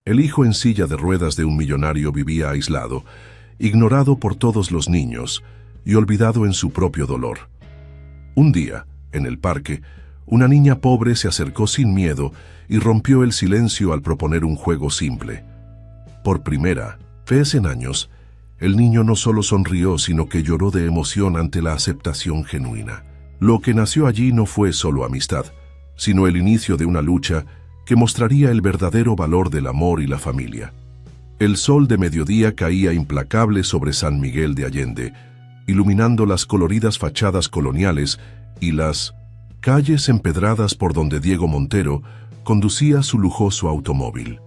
El hijo en silla de ruedas de un millonario vivía aislado, ignorado por todos los niños y olvidado en su propio dolor. Un día, en el parque, una niña pobre se acercó sin miedo y rompió el silencio al proponer un juego simple. Por primera vez en años, el niño no solo sonrió, sino que lloró de emoción ante la aceptación genuina. Lo que nació allí no fue solo amistad, sino el inicio de una lucha que mostraría el verdadero valor del amor y la familia. El sol de mediodía caía implacable sobre San Miguel de Allende, iluminando las coloridas fachadas coloniales y las calles empedradas por donde Diego Montero conducía su lujoso automóvil.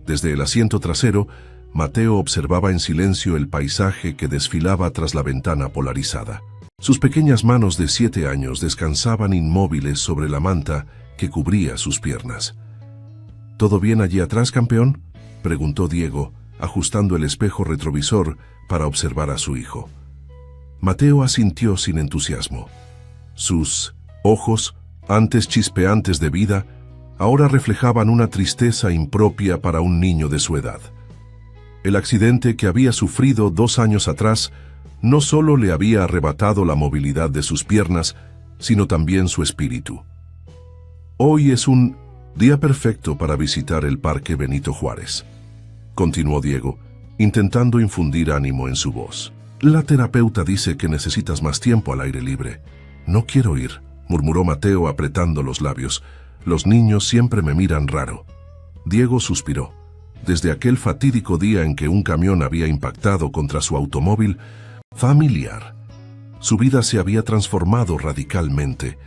Desde el asiento trasero, Mateo observaba en silencio el paisaje que desfilaba tras la ventana polarizada. Sus pequeñas manos de 7 años descansaban inmóviles sobre la manta que cubría sus piernas. ¿Todo bien allí atrás, campeón?, preguntó Diego, ajustando el espejo retrovisor para observar a su hijo. Mateo asintió sin entusiasmo. Sus ojos, antes chispeantes de vida, ahora reflejaban una tristeza impropia para un niño de su edad. El accidente que había sufrido 2 años atrás no solo le había arrebatado la movilidad de sus piernas, sino también su espíritu. Hoy es un día perfecto para visitar el Parque Benito Juárez, continuó Diego, intentando infundir ánimo en su voz. La terapeuta dice que necesitas más tiempo al aire libre. No quiero ir, murmuró Mateo apretando los labios. Los niños siempre me miran raro. Diego suspiró. Desde aquel fatídico día en que un camión había impactado contra su automóvil familiar, su vida se había transformado radicalmente.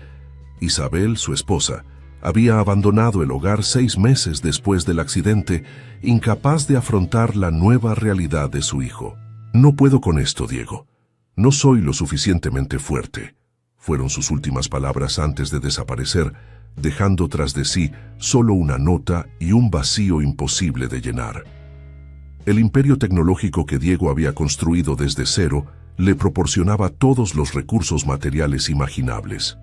Isabel, su esposa, había abandonado el hogar 6 meses después del accidente, incapaz de afrontar la nueva realidad de su hijo. No puedo con esto, Diego. No soy lo suficientemente fuerte, fueron sus últimas palabras antes de desaparecer, dejando tras de sí solo una nota y un vacío imposible de llenar. El imperio tecnológico que Diego había construido desde cero le proporcionaba todos los recursos materiales imaginables.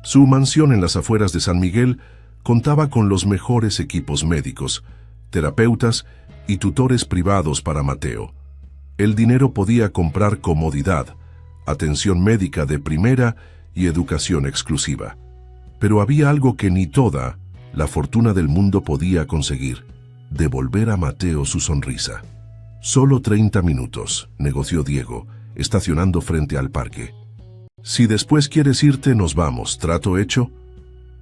Su mansión en las afueras de San Miguel contaba con los mejores equipos médicos, terapeutas y tutores privados para Mateo. El dinero podía comprar comodidad, atención médica de primera y educación exclusiva. Pero había algo que ni toda la fortuna del mundo podía conseguir: devolver a Mateo su sonrisa. Solo 30 minutos, negoció Diego, estacionando frente al parque. Si después quieres irte, nos vamos. ¿Trato hecho?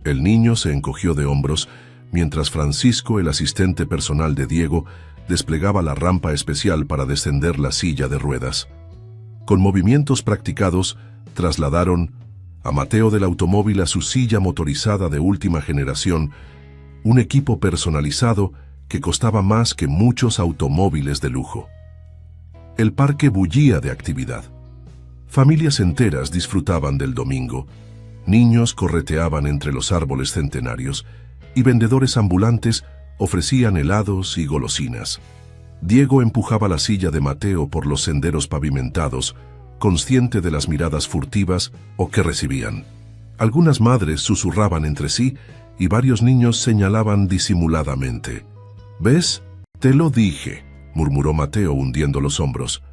El niño se encogió de hombros mientras Francisco, el asistente personal de Diego, desplegaba la rampa especial para descender la silla de ruedas. Con movimientos practicados, trasladaron a Mateo del automóvil a su silla motorizada de última generación, un equipo personalizado que costaba más que muchos automóviles de lujo. El parque bullía de actividad. Familias enteras disfrutaban del domingo, niños correteaban entre los árboles centenarios y vendedores ambulantes ofrecían helados y golosinas. Diego empujaba la silla de Mateo por los senderos pavimentados, consciente de las miradas furtivas o que recibían. Algunas madres susurraban entre sí y varios niños señalaban disimuladamente. «¿Ves? Te lo dije», murmuró Mateo hundiendo los hombros.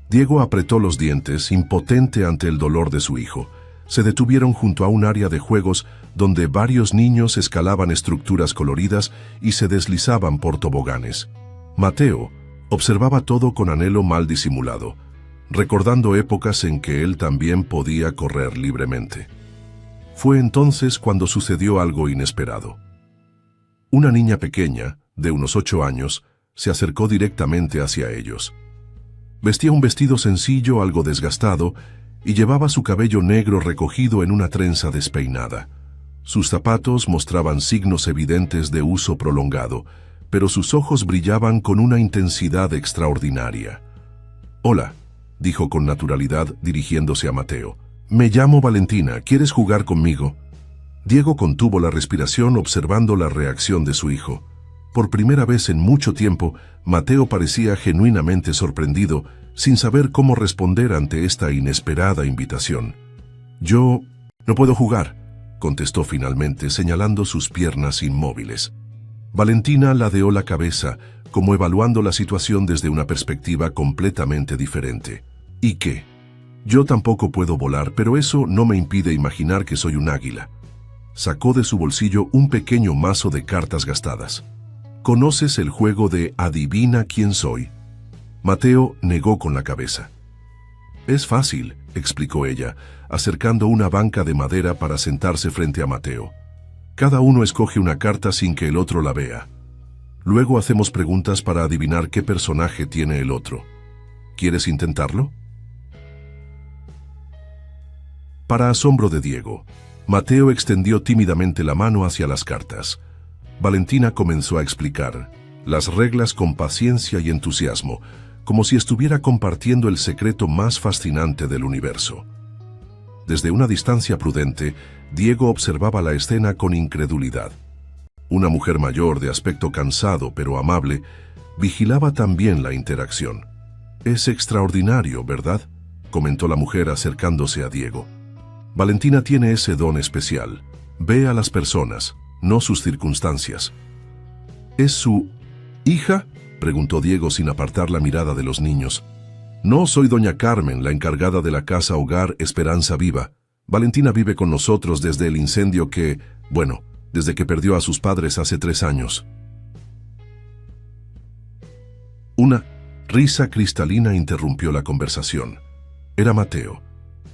Diego apretó los dientes, impotente ante el dolor de su hijo. Se detuvieron junto a un área de juegos donde varios niños escalaban estructuras coloridas y se deslizaban por toboganes. Mateo observaba todo con anhelo mal disimulado, recordando épocas en que él también podía correr libremente. Fue entonces cuando sucedió algo inesperado. Una niña pequeña, de unos 8 años, se acercó directamente hacia ellos. Vestía un vestido sencillo, algo desgastado, y llevaba su cabello negro recogido en una trenza despeinada. Sus zapatos mostraban signos evidentes de uso prolongado, pero sus ojos brillaban con una intensidad extraordinaria. «Hola», dijo con naturalidad dirigiéndose a Mateo. «Me llamo Valentina, ¿quieres jugar conmigo?» Diego contuvo la respiración observando la reacción de su hijo. Por primera vez en mucho tiempo, Mateo parecía genuinamente sorprendido, sin saber cómo responder ante esta inesperada invitación. «Yo no puedo jugar», contestó finalmente, señalando sus piernas inmóviles. Valentina ladeó la cabeza, como evaluando la situación desde una perspectiva completamente diferente. ¿Y qué? Yo tampoco puedo volar, pero eso no me impide imaginar que soy un águila. Sacó de su bolsillo un pequeño mazo de cartas gastadas. ¿Conoces el juego de Adivina quién soy? Mateo negó con la cabeza. Es fácil, explicó ella, acercando una banca de madera para sentarse frente a Mateo. Cada uno escoge una carta sin que el otro la vea. Luego hacemos preguntas para adivinar qué personaje tiene el otro. ¿Quieres intentarlo? Para asombro de Diego, Mateo extendió tímidamente la mano hacia las cartas. Valentina comenzó a explicar las reglas con paciencia y entusiasmo, como si estuviera compartiendo el secreto más fascinante del universo. Desde una distancia prudente, Diego observaba la escena con incredulidad. Una mujer mayor, de aspecto cansado pero amable, vigilaba también la interacción. «Es extraordinario, ¿verdad?», comentó la mujer acercándose a Diego. «Valentina tiene ese don especial. Ve a las personas, no sus circunstancias». «¿Es su hija?», preguntó Diego sin apartar la mirada de los niños. «No, soy doña Carmen, la encargada de la casa hogar Esperanza Viva. Valentina vive con nosotros desde el incendio desde que perdió a sus padres hace 3 años». Una risa cristalina interrumpió la conversación. Era Mateo.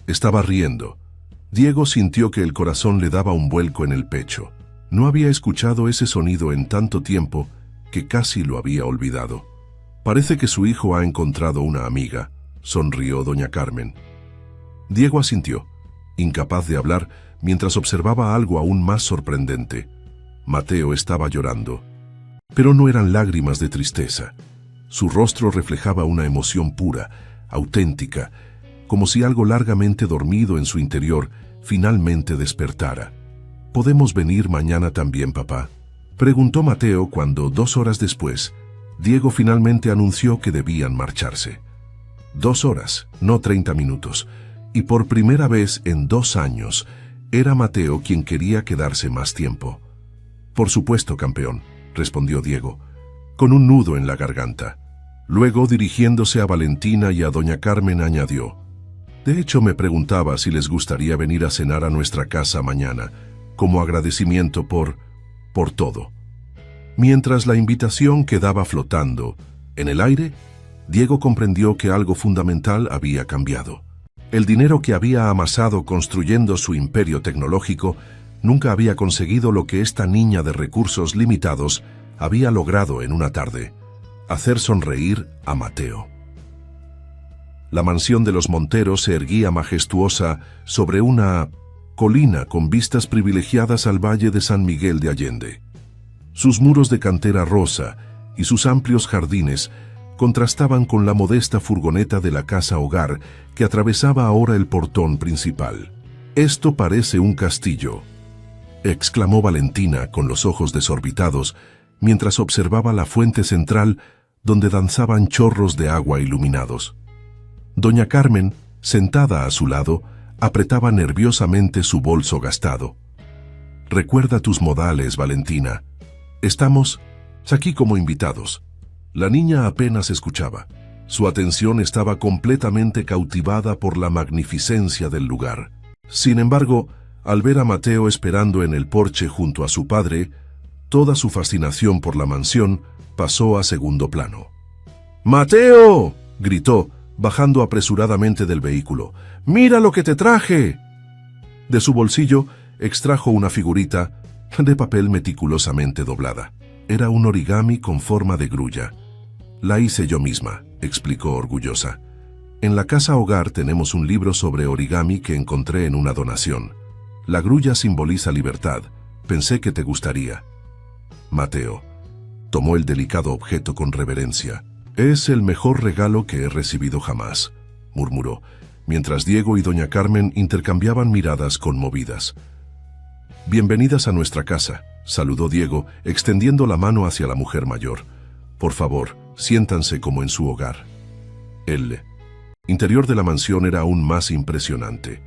Estaba riendo. Diego sintió que el corazón le daba un vuelco en el pecho. No había escuchado ese sonido en tanto tiempo que casi lo había olvidado. «Parece que su hijo ha encontrado una amiga», sonrió doña Carmen. Diego asintió, incapaz de hablar, mientras observaba algo aún más sorprendente. Mateo estaba llorando. Pero no eran lágrimas de tristeza. Su rostro reflejaba una emoción pura, auténtica, como si algo largamente dormido en su interior finalmente despertara. «¿Podemos venir mañana también, papá?», preguntó Mateo cuando, 2 horas después, Diego finalmente anunció que debían marcharse. 2 horas, no 30 minutos, y por primera vez en 2 años, era Mateo quien quería quedarse más tiempo. «Por supuesto, campeón», respondió Diego, con un nudo en la garganta. Luego, dirigiéndose a Valentina y a doña Carmen, añadió: «De hecho, me preguntaba si les gustaría venir a cenar a nuestra casa mañana, como agradecimiento por todo». Mientras la invitación quedaba flotando en el aire, Diego comprendió que algo fundamental había cambiado. El dinero que había amasado construyendo su imperio tecnológico nunca había conseguido lo que esta niña de recursos limitados había logrado en una tarde: hacer sonreír a Mateo. La mansión de los Monteros se erguía majestuosa sobre una colina con vistas privilegiadas al valle de San Miguel de Allende. Sus muros de cantera rosa y sus amplios jardines contrastaban con la modesta furgoneta de la casa hogar que atravesaba ahora el portón principal. «Esto parece un castillo», exclamó Valentina con los ojos desorbitados mientras observaba la fuente central donde danzaban chorros de agua iluminados. Doña Carmen, sentada a su lado, apretaba nerviosamente su bolso gastado. «Recuerda tus modales, Valentina. Estamos aquí como invitados». La niña apenas escuchaba. Su atención estaba completamente cautivada por la magnificencia del lugar. Sin embargo, al ver a Mateo esperando en el porche junto a su padre, toda su fascinación por la mansión pasó a segundo plano. «¡Mateo!», gritó, bajando apresuradamente del vehículo. «¡Mira lo que te traje!». De su bolsillo extrajo una figurita de papel meticulosamente doblada. Era un origami con forma de grulla. «La hice yo misma», explicó orgullosa. «En la casa hogar tenemos un libro sobre origami que encontré en una donación. La grulla simboliza libertad. Pensé que te gustaría». Mateo tomó el delicado objeto con reverencia. «Es el mejor regalo que he recibido jamás», murmuró, mientras Diego y doña Carmen intercambiaban miradas conmovidas. «Bienvenidas a nuestra casa», saludó Diego, extendiendo la mano hacia la mujer mayor. «Por favor, siéntanse como en su hogar». El interior de la mansión era aún más impresionante.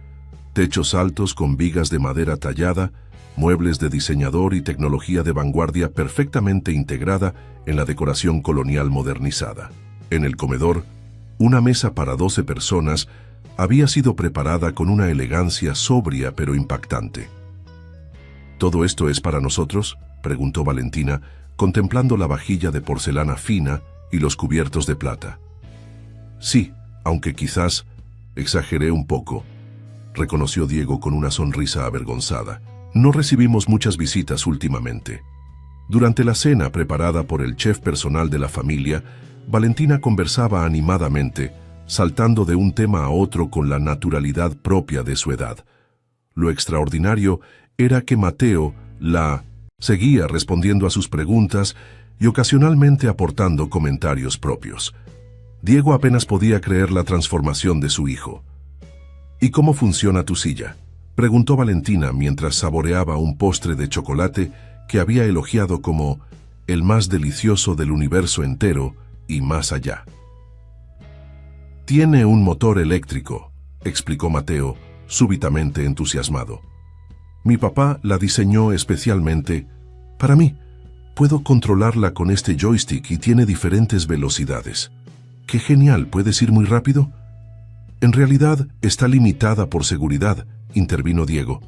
Techos altos con vigas de madera tallada, muebles de diseñador y tecnología de vanguardia perfectamente integrada en la decoración colonial modernizada. En el comedor, una mesa para 12 personas había sido preparada con una elegancia sobria pero impactante. ¿Todo esto es para nosotros?, preguntó Valentina, contemplando la vajilla de porcelana fina y los cubiertos de plata. Sí, aunque quizás exageré un poco, reconoció Diego con una sonrisa avergonzada. No recibimos muchas visitas últimamente. Durante la cena preparada por el chef personal de la familia, Valentina conversaba animadamente, saltando de un tema a otro con la naturalidad propia de su edad. Lo extraordinario era que Mateo la seguía respondiendo a sus preguntas y ocasionalmente aportando comentarios propios. Diego apenas podía creer la transformación de su hijo. ¿Y cómo funciona tu silla?, preguntó Valentina mientras saboreaba un postre de chocolate que había elogiado como el más delicioso del universo entero y más allá. Tiene un motor eléctrico, explicó Mateo, súbitamente entusiasmado. Mi papá la diseñó especialmente para mí. Puedo controlarla con este joystick y tiene diferentes velocidades. ¡Qué genial! ¿Puedes ir muy rápido? En realidad está limitada por seguridad, intervino Diego.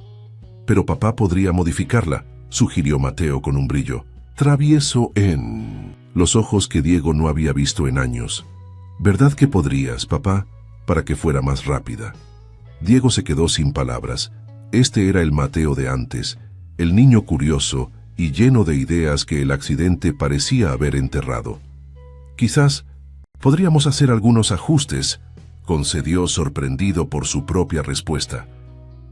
Pero papá podría modificarla, sugirió Mateo con un brillo travieso en los ojos que Diego no había visto en años. ¿Verdad que podrías, papá, para que fuera más rápida? Diego se quedó sin palabras. Este era el Mateo de antes, el niño curioso y lleno de ideas que el accidente parecía haber enterrado. Quizás podríamos hacer algunos ajustes, concedió sorprendido por su propia respuesta.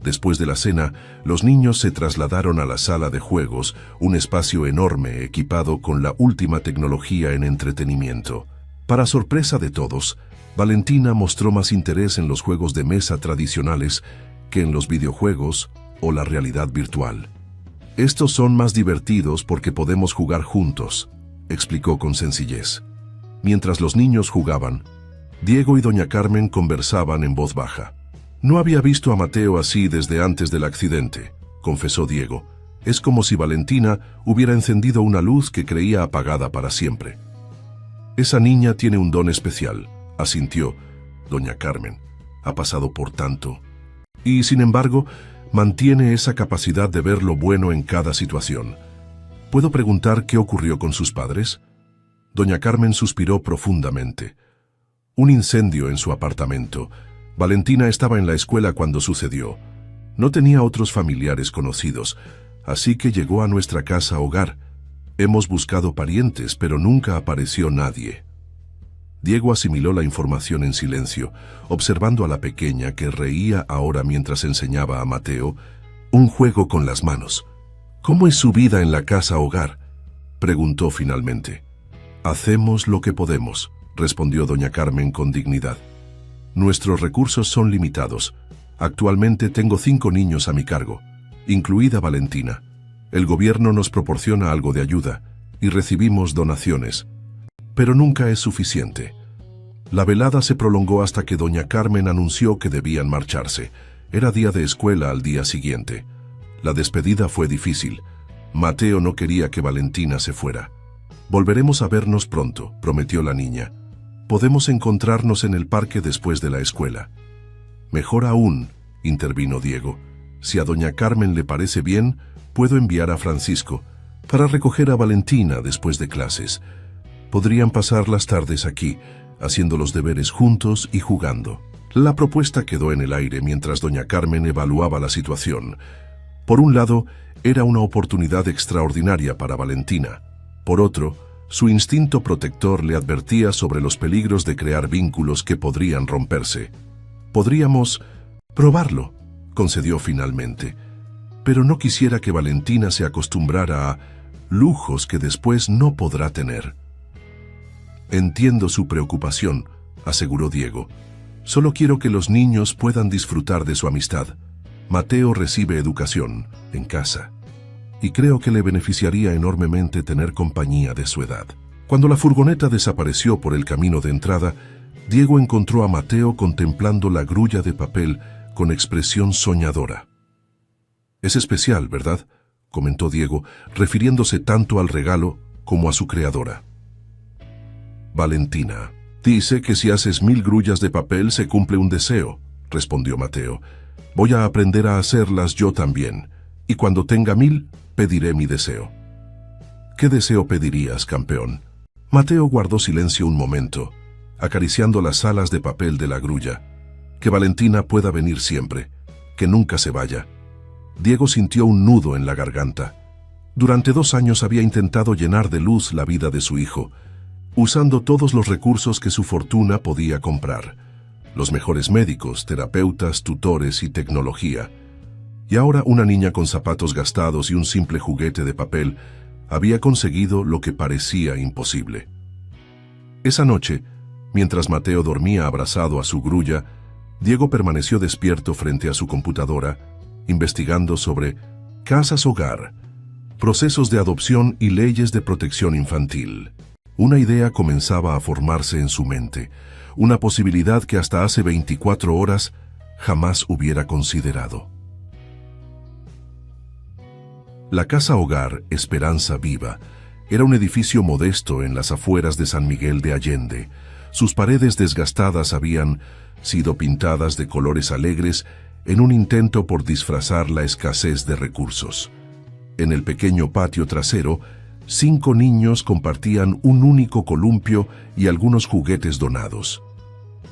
Después de la cena, los niños se trasladaron a la sala de juegos, un espacio enorme equipado con la última tecnología en entretenimiento. Para sorpresa de todos, Valentina mostró más interés en los juegos de mesa tradicionales que en los videojuegos o la realidad virtual. Estos son más divertidos porque podemos jugar juntos, explicó con sencillez. Mientras los niños jugaban, Diego y doña Carmen conversaban en voz baja. No había visto a Mateo así desde antes del accidente, confesó Diego. Es como si Valentina hubiera encendido una luz que creía apagada para siempre. Esa niña tiene un don especial, asintió doña Carmen. Ha pasado por tanto. Y, sin embargo, mantiene esa capacidad de ver lo bueno en cada situación. ¿Puedo preguntar qué ocurrió con sus padres? Doña Carmen suspiró profundamente. Un incendio en su apartamento. Valentina estaba en la escuela cuando sucedió. No tenía otros familiares conocidos, así que llegó a nuestra casa hogar. Hemos buscado parientes, pero nunca apareció nadie. Diego asimiló la información en silencio, observando a la pequeña que reía ahora mientras enseñaba a Mateo un juego con las manos. ¿Cómo es su vida en la casa hogar?, preguntó finalmente. Hacemos lo que podemos, respondió doña Carmen con dignidad. Nuestros recursos son limitados. Actualmente tengo 5 niños a mi cargo, incluida Valentina. El gobierno nos proporciona algo de ayuda y recibimos donaciones, pero nunca es suficiente. La velada se prolongó hasta que doña Carmen anunció que debían marcharse. Era día de escuela al día siguiente. La despedida fue difícil. Mateo no quería que Valentina se fuera. Volveremos a vernos pronto, prometió la niña. Podemos encontrarnos en el parque después de la escuela. Mejor aún, intervino Diego. Si a doña Carmen le parece bien, puedo enviar a Francisco para recoger a Valentina después de clases. Podrían pasar las tardes aquí, haciendo los deberes juntos y jugando. La propuesta quedó en el aire mientras doña Carmen evaluaba la situación. Por un lado, era una oportunidad extraordinaria para Valentina. Por otro, su instinto protector le advertía sobre los peligros de crear vínculos que podrían romperse. Podríamos probarlo, concedió finalmente. Pero no quisiera que Valentina se acostumbrara a lujos que después no podrá tener. Entiendo su preocupación, aseguró Diego. Solo quiero que los niños puedan disfrutar de su amistad. Mateo recibe educación en casa, y creo que le beneficiaría enormemente tener compañía de su edad. Cuando la furgoneta desapareció por el camino de entrada, Diego encontró a Mateo contemplando la grulla de papel con expresión soñadora. Es especial, ¿verdad?, comentó Diego, refiriéndose tanto al regalo como a su creadora. Valentina. Dice que si haces 1000 grullas de papel se cumple un deseo, respondió Mateo. Voy a aprender a hacerlas yo también, y cuando tenga 1000, pediré mi deseo. ¿Qué deseo pedirías, campeón? Mateo guardó silencio un momento, acariciando las alas de papel de la grulla. Que Valentina pueda venir siempre, que nunca se vaya. Diego sintió un nudo en la garganta. Durante 2 años había intentado llenar de luz la vida de su hijo, usando todos los recursos que su fortuna podía comprar. Los mejores médicos, terapeutas, tutores y tecnología. Y ahora una niña con zapatos gastados y un simple juguete de papel había conseguido lo que parecía imposible. Esa noche, mientras Mateo dormía abrazado a su grulla, Diego permaneció despierto frente a su computadora, investigando sobre casas hogar, procesos de adopción y leyes de protección infantil. Una idea comenzaba a formarse en su mente, una posibilidad que hasta hace 24 horas jamás hubiera considerado. La Casa Hogar Esperanza Viva era un edificio modesto en las afueras de San Miguel de Allende. Sus paredes desgastadas habían sido pintadas de colores alegres en un intento por disfrazar la escasez de recursos. En el pequeño patio trasero, 5 niños compartían un único columpio y algunos juguetes donados.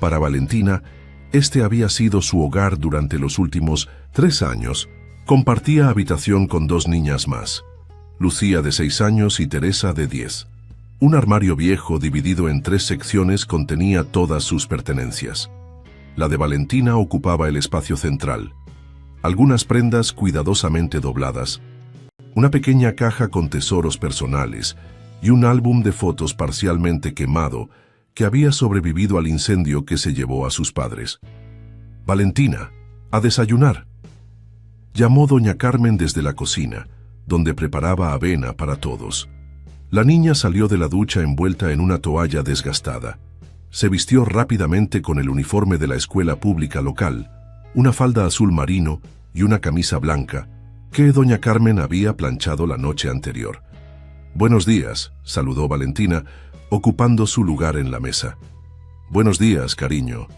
Para Valentina, este había sido su hogar durante los últimos 3 años. Compartía habitación con 2 niñas más, Lucía de 6 años y Teresa de 10. Un armario viejo dividido en 3 secciones contenía todas sus pertenencias. La de Valentina ocupaba el espacio central. Algunas prendas cuidadosamente dobladas, una pequeña caja con tesoros personales y un álbum de fotos parcialmente quemado que había sobrevivido al incendio que se llevó a sus padres. «Valentina, a desayunar», llamó doña Carmen desde la cocina, donde preparaba avena para todos. La niña salió de la ducha envuelta en una toalla desgastada. Se vistió rápidamente con el uniforme de la escuela pública local, una falda azul marino y una camisa blanca, que doña Carmen había planchado la noche anterior. «Buenos días», saludó Valentina, ocupando su lugar en la mesa. «Buenos días, cariño.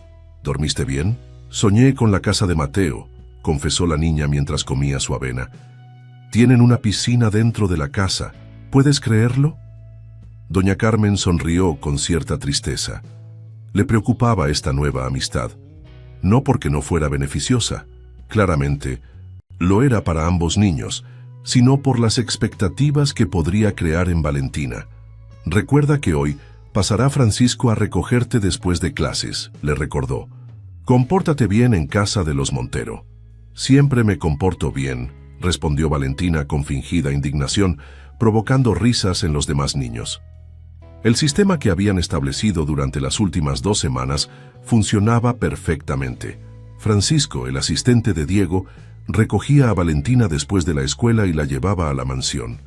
¿Dormiste bien?» «Soñé con la casa de Mateo», confesó la niña mientras comía su avena. «Tienen una piscina dentro de la casa. ¿Puedes creerlo?» Doña Carmen sonrió con cierta tristeza. Le preocupaba esta nueva amistad. No porque no fuera beneficiosa. Claramente, lo era para ambos niños, sino por las expectativas que podría crear en Valentina. «Recuerda que hoy pasará Francisco a recogerte después de clases», le recordó. «Compórtate bien en casa de los Montero». «Siempre me comporto bien», respondió Valentina con fingida indignación, provocando risas en los demás niños. El sistema que habían establecido durante las últimas 2 semanas funcionaba perfectamente. Francisco, el asistente de Diego, recogía a Valentina después de la escuela y la llevaba a la mansión.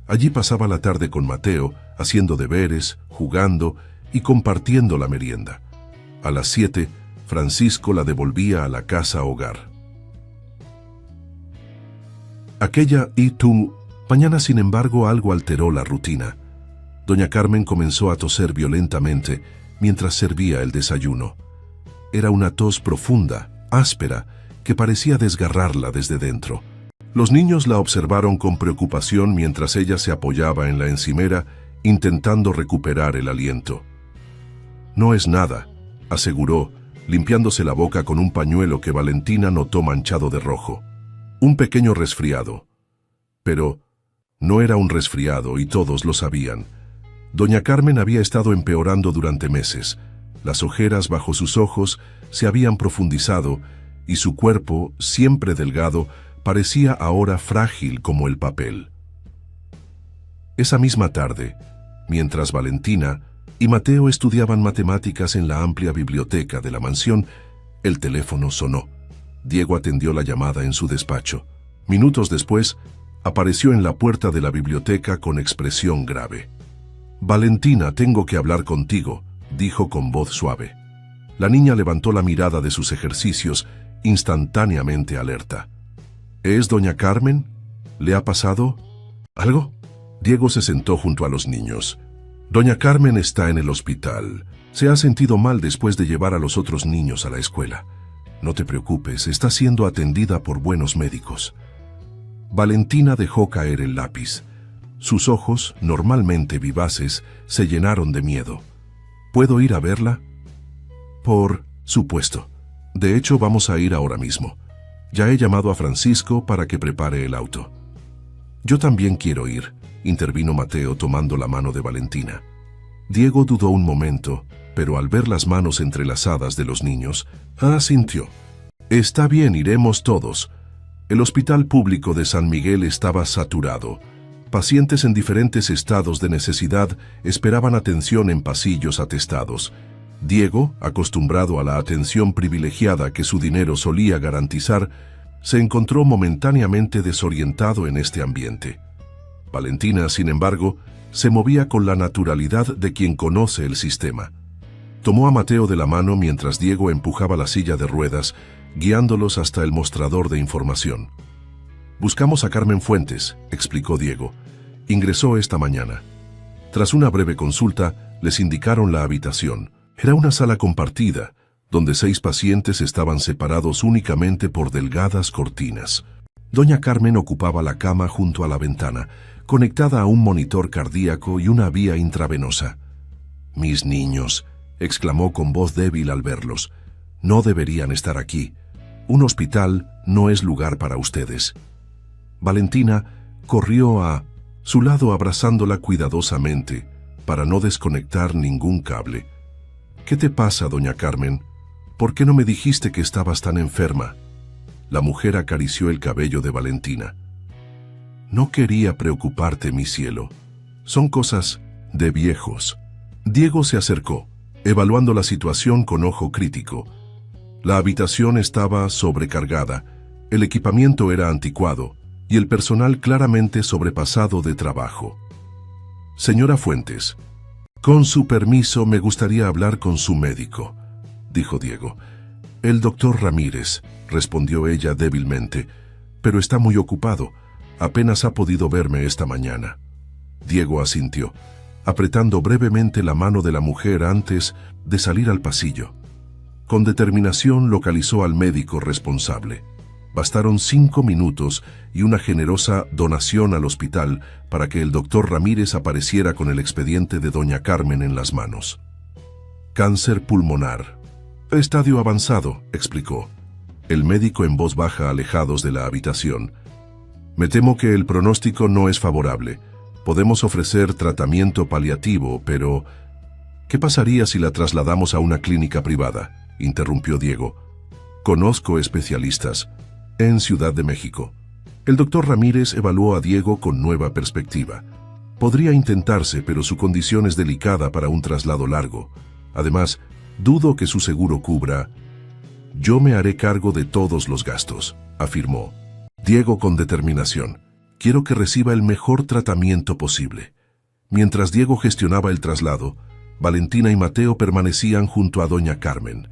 Allí pasaba la tarde con Mateo, haciendo deberes, jugando y compartiendo la merienda. A las 7, Francisco la devolvía a la casa hogar. Aquella mañana, sin embargo, algo alteró la rutina. Doña Carmen comenzó a toser violentamente mientras servía el desayuno. Era una tos profunda, áspera, que parecía desgarrarla desde dentro. Los niños la observaron con preocupación mientras ella se apoyaba en la encimera, intentando recuperar el aliento. «No es nada», aseguró, limpiándose la boca con un pañuelo que Valentina notó manchado de rojo. «Un pequeño resfriado». Pero no era un resfriado y todos lo sabían. Doña Carmen había estado empeorando durante meses. Las ojeras bajo sus ojos se habían profundizado y su cuerpo, siempre delgado, parecía ahora frágil como el papel. Esa misma tarde, mientras Valentina y Mateo estudiaban matemáticas en la amplia biblioteca de la mansión, el teléfono sonó. Diego atendió la llamada en su despacho. Minutos después, apareció en la puerta de la biblioteca con expresión grave. «Valentina, tengo que hablar contigo», dijo con voz suave. La niña levantó la mirada de sus ejercicios, instantáneamente alerta. «¿Es doña Carmen?», ¿Le ha pasado algo? Diego se sentó junto a los niños. Doña Carmen está en el hospital. Se ha sentido mal después de llevar a los otros niños a la escuela. No te preocupes, está siendo atendida por buenos médicos. Valentina dejó caer el lápiz. Sus ojos, normalmente vivaces, se llenaron de miedo. ¿Puedo ir a verla? Por supuesto. De hecho, vamos a ir ahora mismo. Ya he llamado a Francisco para que prepare el auto. Yo también quiero ir, intervino Mateo tomando la mano de Valentina. Diego dudó un momento, pero al ver las manos entrelazadas de los niños, asintió. Está bien, iremos todos. El hospital público de San Miguel estaba saturado. Pacientes en diferentes estados de necesidad esperaban atención en pasillos atestados. Diego, acostumbrado a la atención privilegiada que su dinero solía garantizar, se encontró momentáneamente desorientado en este ambiente. Valentina, sin embargo, se movía con la naturalidad de quien conoce el sistema. Tomó a Mateo de la mano mientras Diego empujaba la silla de ruedas, guiándolos hasta el mostrador de información. Buscamos a Carmen Fuentes, explicó Diego. Ingresó esta mañana. Tras una breve consulta, les indicaron la habitación. Era una sala compartida, donde 6 pacientes estaban separados únicamente por delgadas cortinas. Doña Carmen ocupaba la cama junto a la ventana, conectada a un monitor cardíaco y una vía intravenosa. «Mis niños», exclamó con voz débil al verlos, «no deberían estar aquí. Un hospital no es lugar para ustedes». Valentina corrió a su lado abrazándola cuidadosamente para no desconectar ningún cable. «¿Qué te pasa, doña Carmen? ¿Por qué no me dijiste que estabas tan enferma?» La mujer acarició el cabello de Valentina. «No quería preocuparte, mi cielo. Son cosas de viejos». Diego se acercó, evaluando la situación con ojo crítico. La habitación estaba sobrecargada, el equipamiento era anticuado y el personal claramente sobrepasado de trabajo. «Señora Fuentes, con su permiso me gustaría hablar con su médico», dijo Diego. «El doctor Ramírez», respondió ella débilmente, «pero está muy ocupado. Apenas ha podido verme esta mañana». Diego asintió, apretando brevemente la mano de la mujer antes de salir al pasillo. Con determinación localizó al médico responsable. Bastaron 5 minutos y una generosa donación al hospital para que el doctor Ramírez apareciera con el expediente de doña Carmen en las manos. «Cáncer pulmonar. Estadio avanzado», explicó. El médico en voz baja, alejados de la habitación. «Me temo que el pronóstico no es favorable. Podemos ofrecer tratamiento paliativo, pero...» «¿Qué pasaría si la trasladamos a una clínica privada?», interrumpió Diego. «Conozco especialistas en Ciudad de México». El doctor Ramírez evaluó a Diego con nueva perspectiva. Podría intentarse, pero su condición es delicada para un traslado largo. Además, dudo que su seguro cubra. «Yo me haré cargo de todos los gastos», afirmó. Diego con determinación. «Quiero que reciba el mejor tratamiento posible». Mientras Diego gestionaba el traslado, Valentina y Mateo permanecían junto a doña Carmen.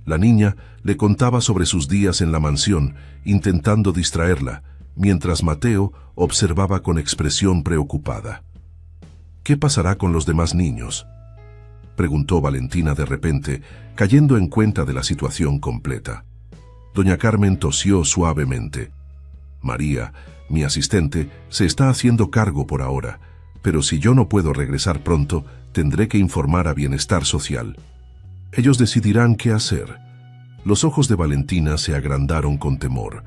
La niña le contaba sobre sus días en la mansión, intentando distraerla, mientras Mateo observaba con expresión preocupada. «¿Qué pasará con los demás niños?», preguntó Valentina de repente, cayendo en cuenta de la situación completa. Doña Carmen tosió suavemente. «María, mi asistente, se está haciendo cargo por ahora, pero si yo no puedo regresar pronto, tendré que informar a Bienestar Social. Ellos decidirán qué hacer». Los ojos de Valentina se agrandaron con temor.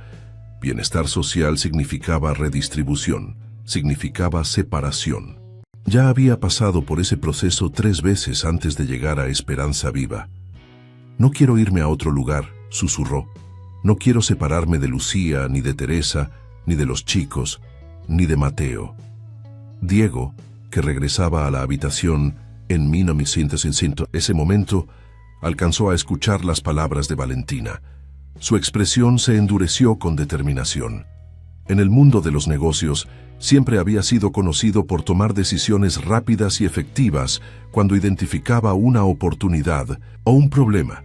Bienestar Social significaba redistribución, significaba separación. Ya había pasado por ese proceso 3 veces antes de llegar a Esperanza Viva. «No quiero irme a otro lugar», susurró. «No quiero separarme de Lucía, ni de Teresa, ni de los chicos, ni de Mateo». Diego, que regresaba a la habitación en 1900, ese momento, alcanzó a escuchar las palabras de Valentina. Su expresión se endureció con determinación. En el mundo de los negocios, siempre había sido conocido por tomar decisiones rápidas y efectivas cuando identificaba una oportunidad o un problema.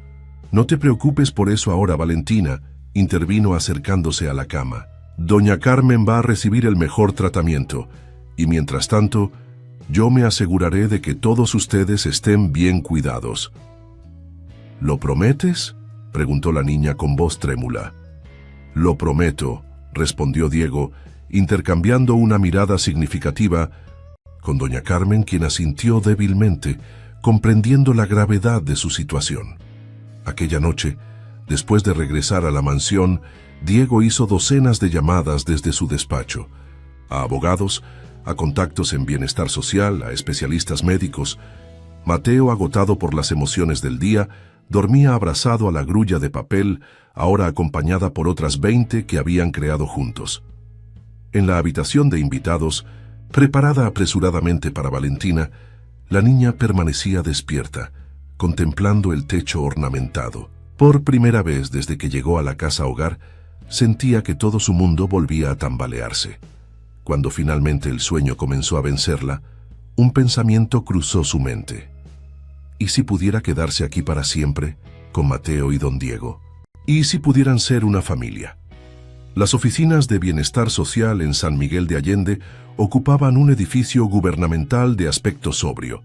«No te preocupes por eso ahora, Valentina», intervino acercándose a la cama. Doña Carmen va a recibir el mejor tratamiento, y mientras tanto, yo me aseguraré de que todos ustedes estén bien cuidados. ¿Lo prometes?, preguntó la niña con voz trémula. Lo prometo, respondió Diego, intercambiando una mirada significativa con doña Carmen, quien asintió débilmente, comprendiendo la gravedad de su situación. Aquella noche, después de regresar a la mansión, Diego hizo docenas de llamadas desde su despacho, a abogados, a contactos en bienestar social, a especialistas médicos. Mateo, agotado por las emociones del día, dormía abrazado a la grulla de papel, ahora acompañada por otras 20 que habían creado juntos. En la habitación de invitados, preparada apresuradamente para Valentina, la niña permanecía despierta, contemplando el techo ornamentado. Por primera vez desde que llegó a la casa hogar, sentía que todo su mundo volvía a tambalearse. Cuando finalmente el sueño comenzó a vencerla, un pensamiento cruzó su mente. ¿Y si pudiera quedarse aquí para siempre, con Mateo y don Diego? ¿Y si pudieran ser una familia? Las oficinas de bienestar social en San Miguel de Allende ocupaban un edificio gubernamental de aspecto sobrio.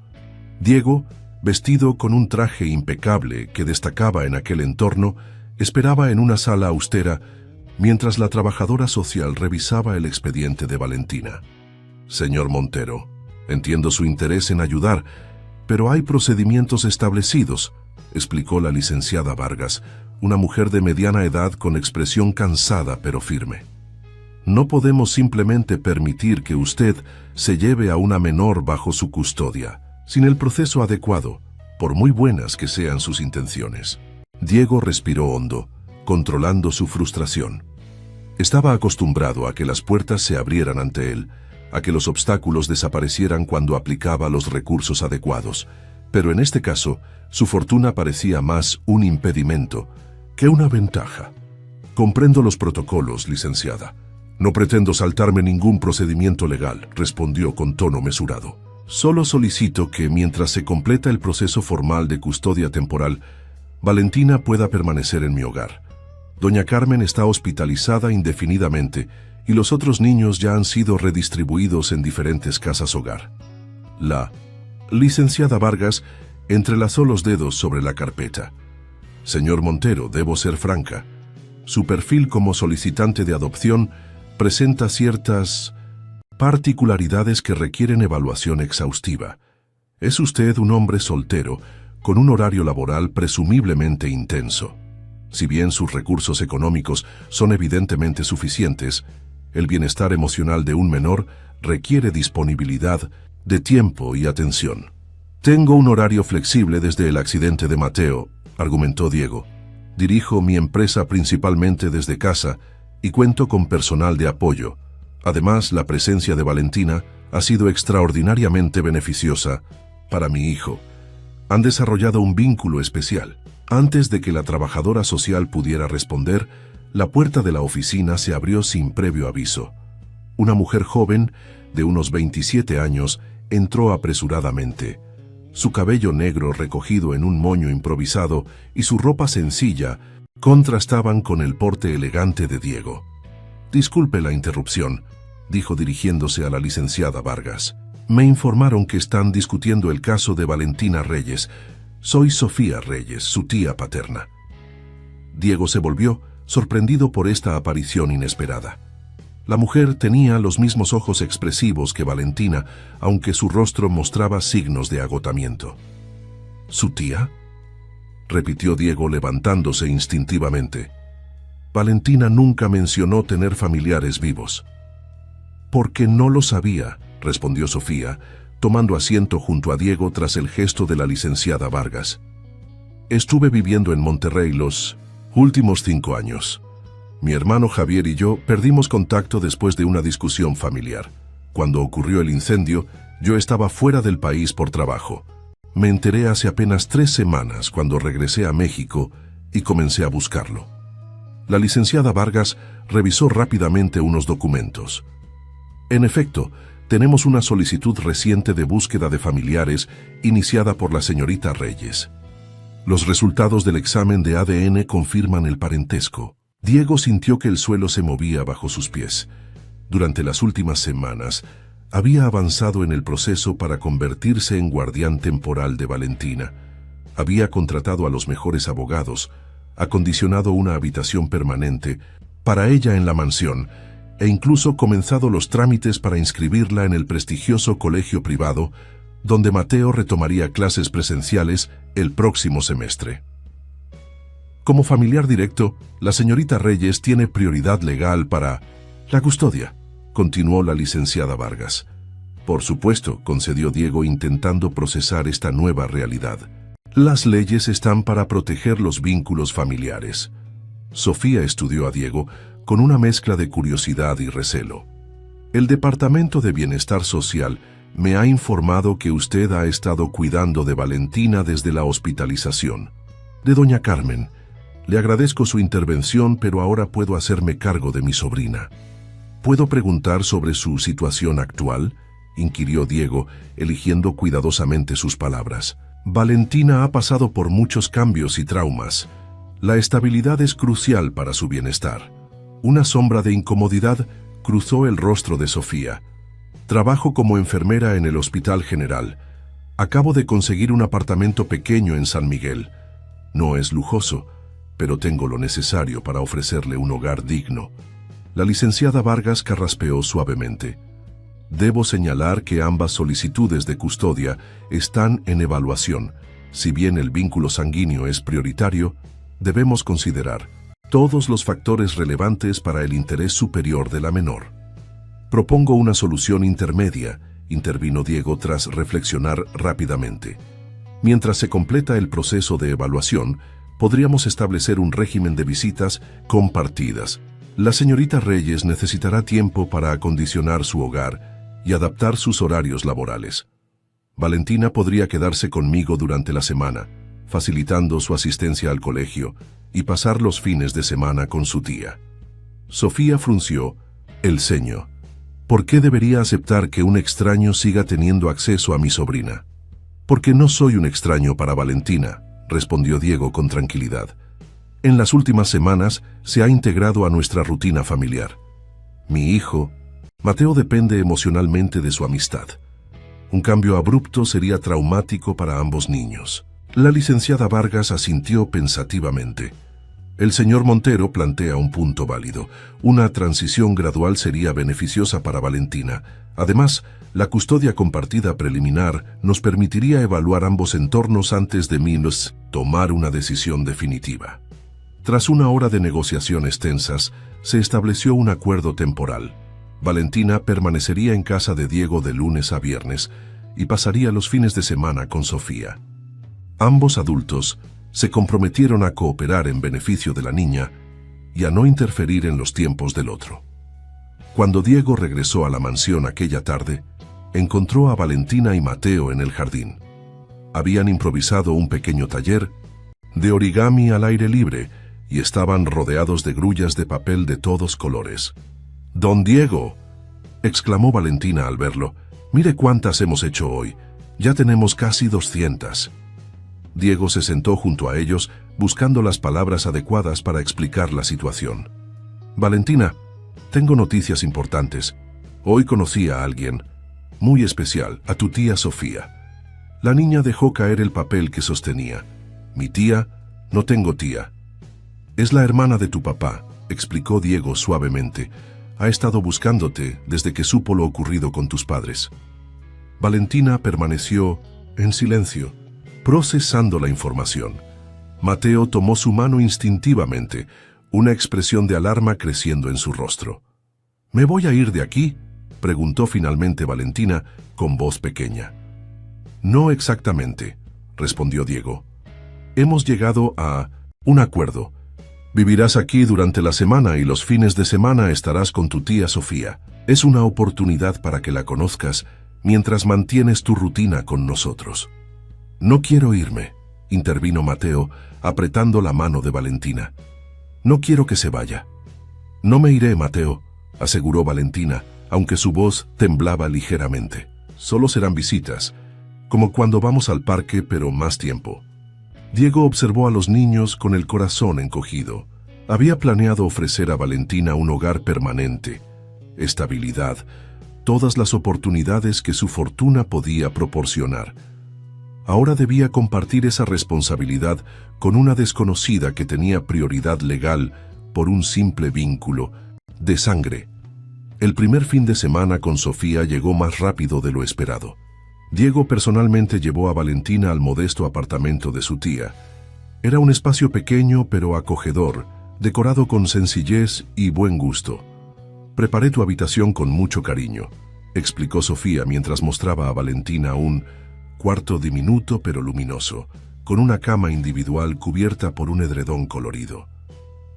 Diego, vestido con un traje impecable que destacaba en aquel entorno, esperaba en una sala austera mientras la trabajadora social revisaba el expediente de Valentina. Señor Montero, entiendo su interés en ayudar, pero hay procedimientos establecidos, explicó la licenciada Vargas, una mujer de mediana edad con expresión cansada pero firme. No podemos simplemente permitir que usted se lleve a una menor bajo su custodia, sin el proceso adecuado, por muy buenas que sean sus intenciones. Diego respiró hondo, controlando su frustración. Estaba acostumbrado a que las puertas se abrieran ante él, a que los obstáculos desaparecieran cuando aplicaba los recursos adecuados, pero en este caso, su fortuna parecía más un impedimento que una ventaja. Comprendo los protocolos, licenciada. No pretendo saltarme ningún procedimiento legal, respondió con tono mesurado. Solo solicito que, mientras se completa el proceso formal de custodia temporal, Valentina pueda permanecer en mi hogar. Doña Carmen está hospitalizada indefinidamente y los otros niños ya han sido redistribuidos en diferentes casas hogar. La licenciada Vargas entrelazó los dedos sobre la carpeta. Señor Montero, debo ser franca. Su perfil como solicitante de adopción presenta ciertas particularidades que requieren evaluación exhaustiva. Es usted un hombre soltero, con un horario laboral presumiblemente intenso. Si bien sus recursos económicos son evidentemente suficientes, el bienestar emocional de un menor requiere disponibilidad de tiempo y atención. Tengo un horario flexible desde el accidente de Mateo, argumentó Diego. Dirijo mi empresa principalmente desde casa y cuento con personal de apoyo. Además, la presencia de Valentina ha sido extraordinariamente beneficiosa para mi hijo. Han desarrollado un vínculo especial. Antes de que la trabajadora social pudiera responder, la puerta de la oficina se abrió sin previo aviso. Una mujer joven, de unos 27 años, entró apresuradamente. Su cabello negro recogido en un moño improvisado y su ropa sencilla contrastaban con el porte elegante de Diego. Disculpe la interrupción, dijo dirigiéndose a la licenciada Vargas. Me informaron que están discutiendo el caso de Valentina Reyes. Soy Sofía Reyes, su tía paterna. Diego se volvió, sorprendido por esta aparición inesperada. La mujer tenía los mismos ojos expresivos que Valentina, aunque su rostro mostraba signos de agotamiento. ¿Su tía?, repitió Diego levantándose instintivamente. Valentina nunca mencionó tener familiares vivos. Porque no lo sabía, respondió Sofía, tomando asiento junto a Diego tras el gesto de la licenciada Vargas. Estuve viviendo en Monterrey los últimos 5 años. Mi hermano Javier y yo perdimos contacto después de una discusión familiar. Cuando ocurrió el incendio, yo estaba fuera del país por trabajo. Me enteré hace apenas 3 semanas cuando regresé a México y comencé a buscarlo. La licenciada Vargas revisó rápidamente unos documentos. En efecto, tenemos una solicitud reciente de búsqueda de familiares iniciada por la señorita Reyes. Los resultados del examen de ADN confirman el parentesco. Diego sintió que el suelo se movía bajo sus pies. Durante las últimas semanas, había avanzado en el proceso para convertirse en guardián temporal de Valentina. Había contratado a los mejores abogados, acondicionado una habitación permanente para ella en la mansión e incluso comenzado los trámites para inscribirla en el prestigioso colegio privado, donde Mateo retomaría clases presenciales el próximo semestre. Como familiar directo, la señorita Reyes tiene prioridad legal para la custodia, continuó la licenciada Vargas. Por supuesto, concedió Diego intentando procesar esta nueva realidad. Las leyes están para proteger los vínculos familiares. Sofía estudió a Diego con una mezcla de curiosidad y recelo. El Departamento de Bienestar Social me ha informado que usted ha estado cuidando de Valentina desde la hospitalización. De doña Carmen, le agradezco su intervención, pero ahora puedo hacerme cargo de mi sobrina. ¿Puedo preguntar sobre su situación actual?, inquirió Diego, eligiendo cuidadosamente sus palabras. Valentina ha pasado por muchos cambios y traumas. La estabilidad es crucial para su bienestar. Una sombra de incomodidad cruzó el rostro de Sofía. Trabajo como enfermera en el Hospital General. Acabo de conseguir un apartamento pequeño en San Miguel. No es lujoso, pero tengo lo necesario para ofrecerle un hogar digno. La licenciada Vargas carraspeó suavemente. Debo señalar que ambas solicitudes de custodia están en evaluación. Si bien el vínculo sanguíneo es prioritario, debemos considerar todos los factores relevantes para el interés superior de la menor. Propongo una solución intermedia, intervino Diego tras reflexionar rápidamente. Mientras se completa el proceso de evaluación, podríamos establecer un régimen de visitas compartidas. La señorita Reyes necesitará tiempo para acondicionar su hogar y adaptar sus horarios laborales. Valentina podría quedarse conmigo durante la semana, facilitando su asistencia al colegio y pasar los fines de semana con su tía. Sofía frunció el ceño. ¿Por qué debería aceptar que un extraño siga teniendo acceso a mi sobrina? Porque no soy un extraño para Valentina, respondió Diego con tranquilidad. En las últimas semanas se ha integrado a nuestra rutina familiar. Mi hijo, Mateo, depende emocionalmente de su amistad. Un cambio abrupto sería traumático para ambos niños. La licenciada Vargas asintió pensativamente. El señor Montero plantea un punto válido. Una transición gradual sería beneficiosa para Valentina. Además, la custodia compartida preliminar nos permitiría evaluar ambos entornos antes de tomar una decisión definitiva. Tras una hora de negociaciones tensas, se estableció un acuerdo temporal. Valentina permanecería en casa de Diego de lunes a viernes y pasaría los fines de semana con Sofía. Ambos adultos se comprometieron a cooperar en beneficio de la niña y a no interferir en los tiempos del otro. Cuando Diego regresó a la mansión aquella tarde, encontró a Valentina y Mateo en el jardín. Habían improvisado un pequeño taller de origami al aire libre y estaban rodeados de grullas de papel de todos colores. «Don Diego», exclamó Valentina al verlo, «mire cuántas hemos hecho hoy. Ya tenemos casi 200». Diego se sentó junto a ellos, buscando las palabras adecuadas para explicar la situación. «Valentina, tengo noticias importantes. Hoy conocí a alguien muy especial, a tu tía Sofía». La niña dejó caer el papel que sostenía. «Mi tía, no tengo tía. Es la hermana de tu papá», explicó Diego suavemente. «Ha estado buscándote desde que supo lo ocurrido con tus padres». Valentina permaneció en silencio, procesando la información. Mateo tomó su mano instintivamente, una expresión de alarma creciendo en su rostro. «¿Me voy a ir de aquí?», preguntó finalmente Valentina con voz pequeña. «No exactamente», respondió Diego. «Hemos llegado a un acuerdo. Vivirás aquí durante la semana y los fines de semana estarás con tu tía Sofía. Es una oportunidad para que la conozcas mientras mantienes tu rutina con nosotros». «No quiero irme», intervino Mateo, apretando la mano de Valentina. «No quiero que se vaya». «No me iré, Mateo», aseguró Valentina, aunque su voz temblaba ligeramente. «Solo serán visitas, como cuando vamos al parque, pero más tiempo». Diego observó a los niños con el corazón encogido. Había planeado ofrecer a Valentina un hogar permanente, estabilidad, todas las oportunidades que su fortuna podía proporcionar. Ahora debía compartir esa responsabilidad con una desconocida que tenía prioridad legal por un simple vínculo de sangre. El primer fin de semana con Sofía llegó más rápido de lo esperado. Diego personalmente llevó a Valentina al modesto apartamento de su tía. Era un espacio pequeño pero acogedor, decorado con sencillez y buen gusto. «Preparé tu habitación con mucho cariño», explicó Sofía mientras mostraba a Valentina un cuarto diminuto pero luminoso, con una cama individual cubierta por un edredón colorido.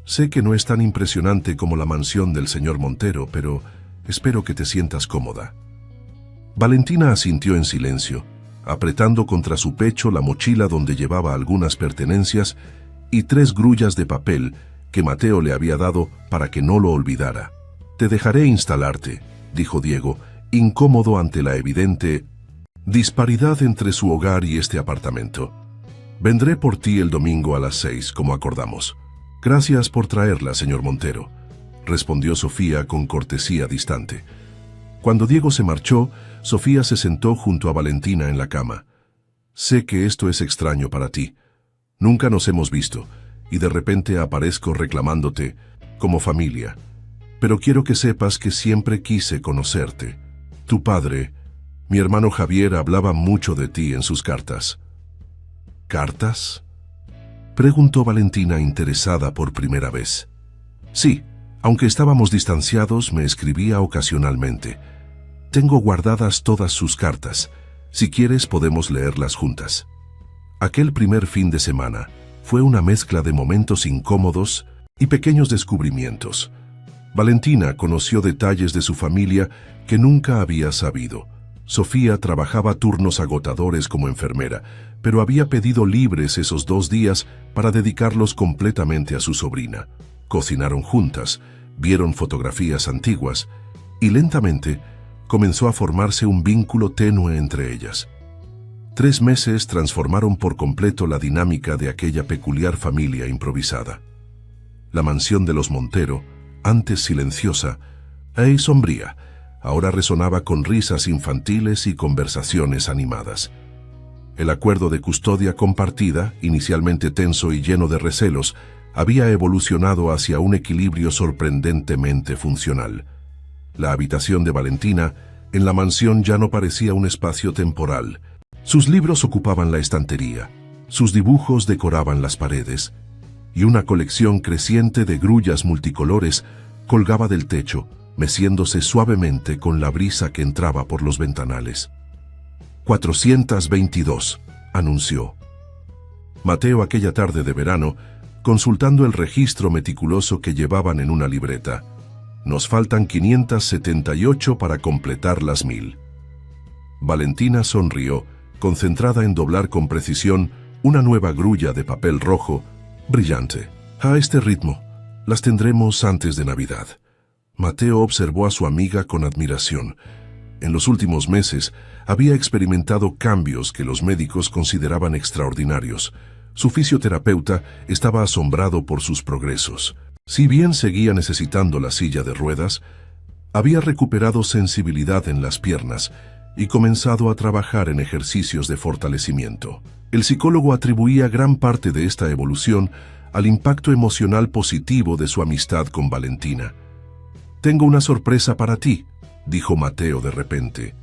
«Sé que no es tan impresionante como la mansión del señor Montero, pero espero que te sientas cómoda». Valentina asintió en silencio, apretando contra su pecho la mochila donde llevaba algunas pertenencias y 3 grullas de papel que Mateo le había dado para que no lo olvidara. «Te dejaré instalarte», dijo Diego, incómodo ante la evidente disparidad entre su hogar y este apartamento. «Vendré por ti el domingo a las 6, como acordamos». «Gracias por traerla, señor Montero», respondió Sofía con cortesía distante. Cuando Diego se marchó, Sofía se sentó junto a Valentina en la cama. «Sé que esto es extraño para ti. Nunca nos hemos visto, y de repente aparezco reclamándote como familia. Pero quiero que sepas que siempre quise conocerte. Tu padre, mi hermano Javier, hablaba mucho de ti en sus cartas». «¿Cartas?», preguntó Valentina, interesada por primera vez. «Sí, aunque estábamos distanciados, me escribía ocasionalmente. Tengo guardadas todas sus cartas. Si quieres, podemos leerlas juntas». Aquel primer fin de semana fue una mezcla de momentos incómodos y pequeños descubrimientos. Valentina conoció detalles de su familia que nunca había sabido. Sofía trabajaba turnos agotadores como enfermera, pero había pedido libres esos 2 días para dedicarlos completamente a su sobrina. Cocinaron juntas, vieron fotografías antiguas y lentamente comenzó a formarse un vínculo tenue entre ellas. 3 meses transformaron por completo la dinámica de aquella peculiar familia improvisada. La mansión de los Montero, antes silenciosa y sombría, ahora resonaba con risas infantiles y conversaciones animadas. El acuerdo de custodia compartida, inicialmente tenso y lleno de recelos, había evolucionado hacia un equilibrio sorprendentemente funcional. La habitación de Valentina en la mansión ya no parecía un espacio temporal. Sus libros ocupaban la estantería, sus dibujos decoraban las paredes, y una colección creciente de grullas multicolores colgaba del techo, meciéndose suavemente con la brisa que entraba por los ventanales. 422, anunció Mateo aquella tarde de verano, consultando el registro meticuloso que llevaban en una libreta. «Nos faltan 578 para completar las 1000». Valentina sonrió, concentrada en doblar con precisión una nueva grulla de papel rojo, brillante. «A este ritmo, las tendremos antes de Navidad». Mateo observó a su amiga con admiración. En los últimos meses había experimentado cambios que los médicos consideraban extraordinarios. Su fisioterapeuta estaba asombrado por sus progresos. Si bien seguía necesitando la silla de ruedas, había recuperado sensibilidad en las piernas y comenzado a trabajar en ejercicios de fortalecimiento. El psicólogo atribuía gran parte de esta evolución al impacto emocional positivo de su amistad con Valentina. «Tengo una sorpresa para ti», dijo Mateo de repente.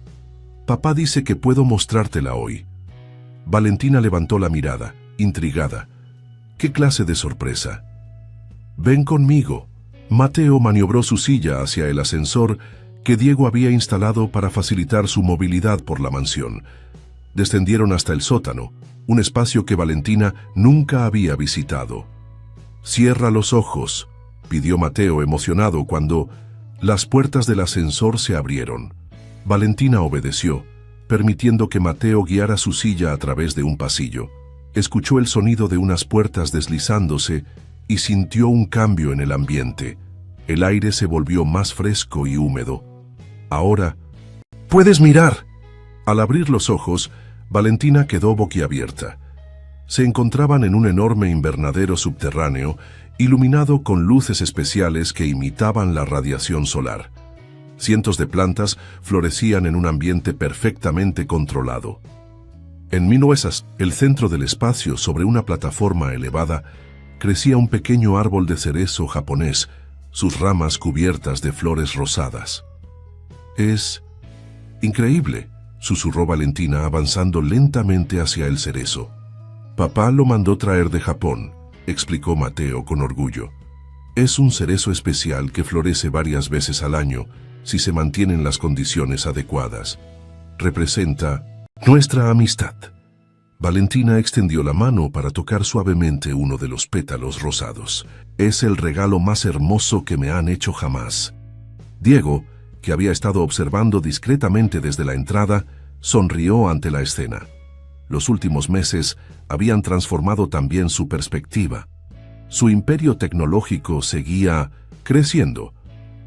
«Papá dice que puedo mostrártela hoy». Valentina levantó la mirada, intrigada. «¿Qué clase de sorpresa?» «Ven conmigo». Mateo maniobró su silla hacia el ascensor que Diego había instalado para facilitar su movilidad por la mansión. Descendieron hasta el sótano, un espacio que Valentina nunca había visitado. «Cierra los ojos», pidió Mateo emocionado cuando las puertas del ascensor se abrieron. Valentina obedeció, permitiendo que Mateo guiara su silla a través de un pasillo. Escuchó el sonido de unas puertas deslizándose y sintió un cambio en el ambiente. El aire se volvió más fresco y húmedo. «Ahora, puedes mirar». Al abrir los ojos, Valentina quedó boquiabierta. Se encontraban en un enorme invernadero subterráneo, iluminado con luces especiales que imitaban la radiación solar. Cientos de plantas florecían en un ambiente perfectamente controlado. En Minoesas, el centro del espacio, sobre una plataforma elevada, crecía un pequeño árbol de cerezo japonés, sus ramas cubiertas de flores rosadas. «Es increíble», susurró Valentina avanzando lentamente hacia el cerezo. «Papá lo mandó traer de Japón», explicó Mateo con orgullo. «Es un cerezo especial que florece varias veces al año si se mantienen las condiciones adecuadas. Representa nuestra amistad». Valentina extendió la mano para tocar suavemente uno de los pétalos rosados. «Es el regalo más hermoso que me han hecho jamás». Diego, que había estado observando discretamente desde la entrada, sonrió ante la escena. Los últimos meses habían transformado también su perspectiva. Su imperio tecnológico seguía creciendo.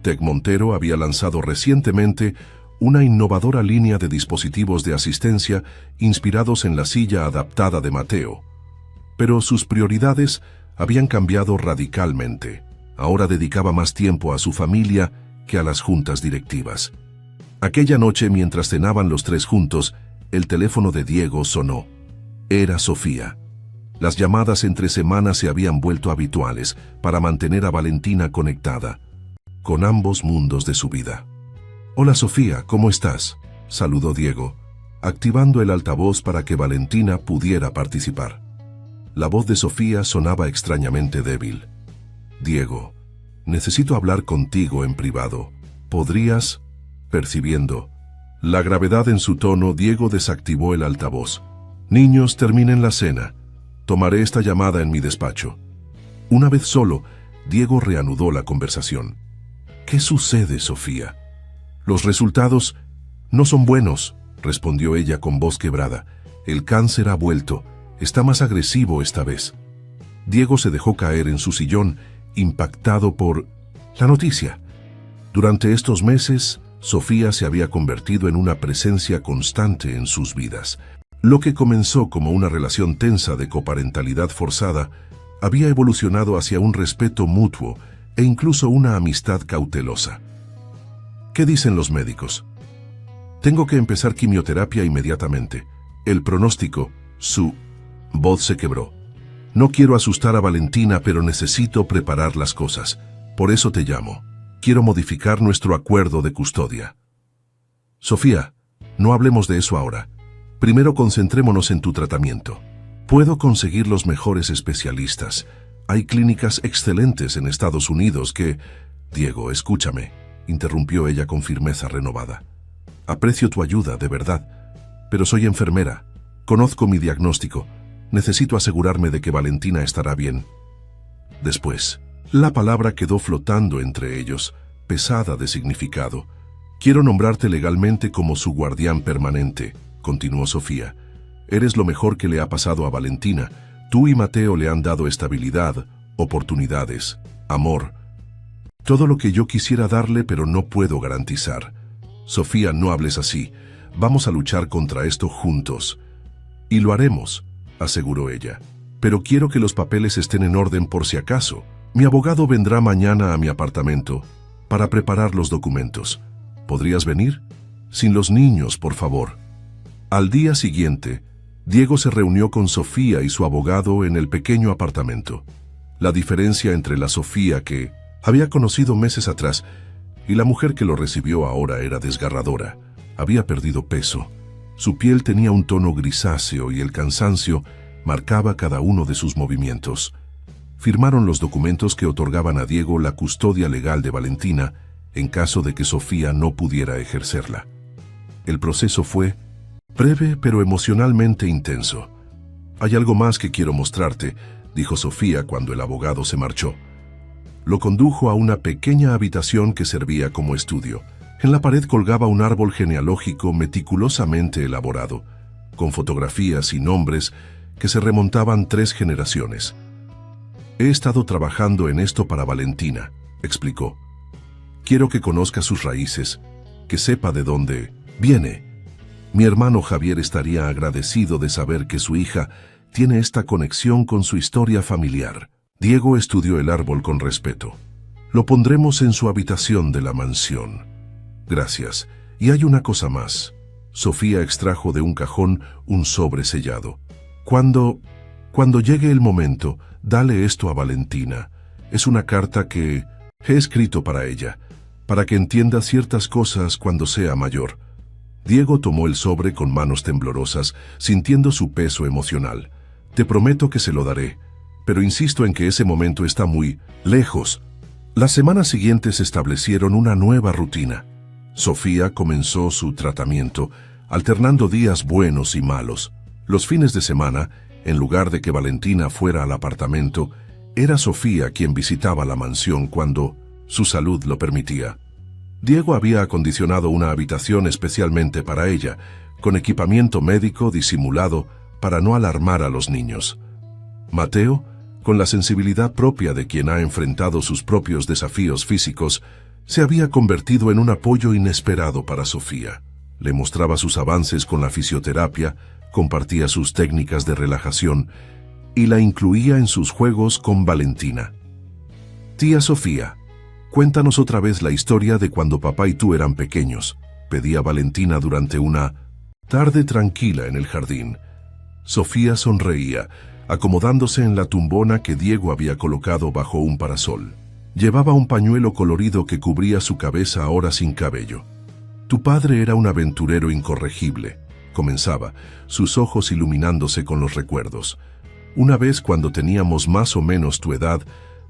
Tecmontero había lanzado recientemente una innovadora línea de dispositivos de asistencia inspirados en la silla adaptada de Mateo. Pero sus prioridades habían cambiado radicalmente. Ahora dedicaba más tiempo a su familia que a las juntas directivas. Aquella noche, mientras cenaban los tres juntos, el teléfono de Diego sonó. Era Sofía. Las llamadas entre semanas se habían vuelto habituales para mantener a Valentina conectada con ambos mundos de su vida. «Hola Sofía, ¿cómo estás?», saludó Diego, activando el altavoz para que Valentina pudiera participar. La voz de Sofía sonaba extrañamente débil. «Diego, necesito hablar contigo en privado. ¿Podrías?». Percibiendo la gravedad en su tono, Diego desactivó el altavoz. «Niños, terminen la cena. Tomaré esta llamada en mi despacho». Una vez solo, Diego reanudó la conversación. «¿Qué sucede, Sofía?». «Los resultados no son buenos», respondió ella con voz quebrada. «El cáncer ha vuelto. Está más agresivo esta vez». Diego se dejó caer en su sillón, impactado por la noticia. Durante estos meses, Sofía se había convertido en una presencia constante en sus vidas. Lo que comenzó como una relación tensa de coparentalidad forzada, había evolucionado hacia un respeto mutuo e incluso una amistad cautelosa. «¿Qué dicen los médicos?». «Tengo que empezar quimioterapia inmediatamente. El pronóstico». Su voz se quebró. «No quiero asustar a Valentina, pero necesito preparar las cosas. Por eso te llamo. Quiero modificar nuestro acuerdo de custodia». «Sofía, no hablemos de eso ahora. Primero concentrémonos en tu tratamiento. Puedo conseguir los mejores especialistas. Hay clínicas excelentes en Estados Unidos que...». «Diego, escúchame», interrumpió ella con firmeza renovada. «Aprecio tu ayuda, de verdad. Pero soy enfermera. Conozco mi diagnóstico. Necesito asegurarme de que Valentina estará bien». Después, la palabra quedó flotando entre ellos, pesada de significado. «Quiero nombrarte legalmente como su guardián permanente», continuó Sofía. «Eres lo mejor que le ha pasado a Valentina. Tú y Mateo le han dado estabilidad, oportunidades, amor. Todo lo que yo quisiera darle, pero no puedo garantizar. Sofía, no hables así. Vamos a luchar contra esto juntos». «Y lo haremos», aseguró ella. «Pero quiero que los papeles estén en orden por si acaso. Mi abogado vendrá mañana a mi apartamento para preparar los documentos. ¿Podrías venir? Sin los niños, por favor». Al día siguiente, Diego se reunió con Sofía y su abogado en el pequeño apartamento. La diferencia entre la Sofía que había conocido meses atrás y la mujer que lo recibió ahora era desgarradora. Había perdido peso. Su piel tenía un tono grisáceo y el cansancio marcaba cada uno de sus movimientos. Firmaron los documentos que otorgaban a Diego la custodia legal de Valentina en caso de que Sofía no pudiera ejercerla. El proceso fue breve pero emocionalmente intenso. «Hay algo más que quiero mostrarte», dijo Sofía cuando el abogado se marchó. Lo condujo a una pequeña habitación que servía como estudio. En la pared colgaba un árbol genealógico meticulosamente elaborado, con fotografías y nombres que se remontaban 3 generaciones. «He estado trabajando en esto para Valentina», explicó. «Quiero que conozca sus raíces, que sepa de dónde viene. Mi hermano Javier estaría agradecido de saber que su hija tiene esta conexión con su historia familiar. Diego estudió el árbol con respeto. Lo pondremos en su habitación de la mansión. Gracias. Y hay una cosa más. Sofía extrajo de un cajón un sobre sellado. Cuando llegue el momento, dale esto a Valentina. Es una carta que he escrito para ella, para que entienda ciertas cosas cuando sea mayor. Diego tomó el sobre con manos temblorosas, sintiendo su peso emocional. Te prometo que se lo daré, pero insisto en que ese momento está muy lejos. Las semanas siguientes establecieron una nueva rutina. Sofía comenzó su tratamiento, alternando días buenos y malos. Los fines de semana, en lugar de que Valentina fuera al apartamento, era Sofía quien visitaba la mansión cuando su salud lo permitía. Diego había acondicionado una habitación especialmente para ella, con equipamiento médico disimulado para no alarmar a los niños. Mateo, con la sensibilidad propia de quien ha enfrentado sus propios desafíos físicos, se había convertido en un apoyo inesperado para Sofía. Le mostraba sus avances con la fisioterapia, compartía sus técnicas de relajación y la incluía en sus juegos con Valentina. Tía Sofía, cuéntanos otra vez la historia de cuando papá y tú eran pequeños, pedía Valentina durante una tarde tranquila en el jardín. Sofía sonreía, acomodándose en la tumbona que Diego había colocado bajo un parasol. Llevaba un pañuelo colorido que cubría su cabeza ahora sin cabello. Tu padre era un aventurero incorregible, comenzaba, sus ojos iluminándose con los recuerdos. Una vez cuando teníamos más o menos tu edad,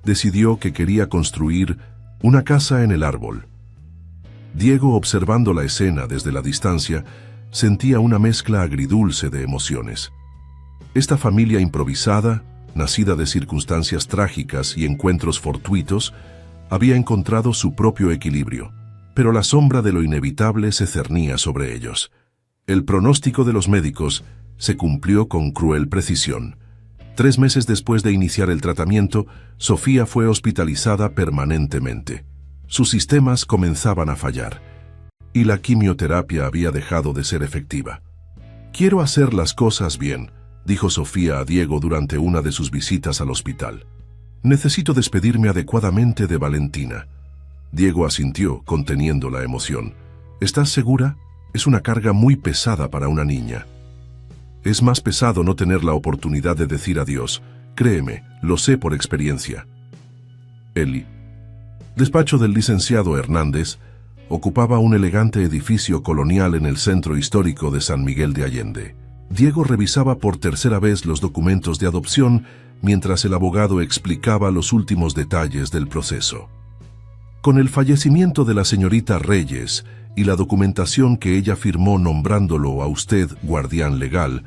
decidió que quería construir una casa en el árbol. Diego, observando la escena desde la distancia, sentía una mezcla agridulce de emociones. Esta familia improvisada, nacida de circunstancias trágicas y encuentros fortuitos, había encontrado su propio equilibrio, pero la sombra de lo inevitable se cernía sobre ellos. El pronóstico de los médicos se cumplió con cruel precisión. 3 meses después de iniciar el tratamiento, Sofía fue hospitalizada permanentemente. Sus sistemas comenzaban a fallar, y la quimioterapia había dejado de ser efectiva. Quiero hacer las cosas bien, dijo Sofía a Diego durante una de sus visitas al hospital. Necesito despedirme adecuadamente de Valentina. Diego asintió, conteniendo la emoción. ¿Estás segura? Es una carga muy pesada para una niña. Es más pesado no tener la oportunidad de decir adiós. Créeme, lo sé por experiencia. El despacho del licenciado Hernández ocupaba un elegante edificio colonial en el centro histórico de San Miguel de Allende. Diego revisaba por tercera vez los documentos de adopción mientras el abogado explicaba los últimos detalles del proceso. Con el fallecimiento de la señorita Reyes y la documentación que ella firmó nombrándolo a usted guardián legal,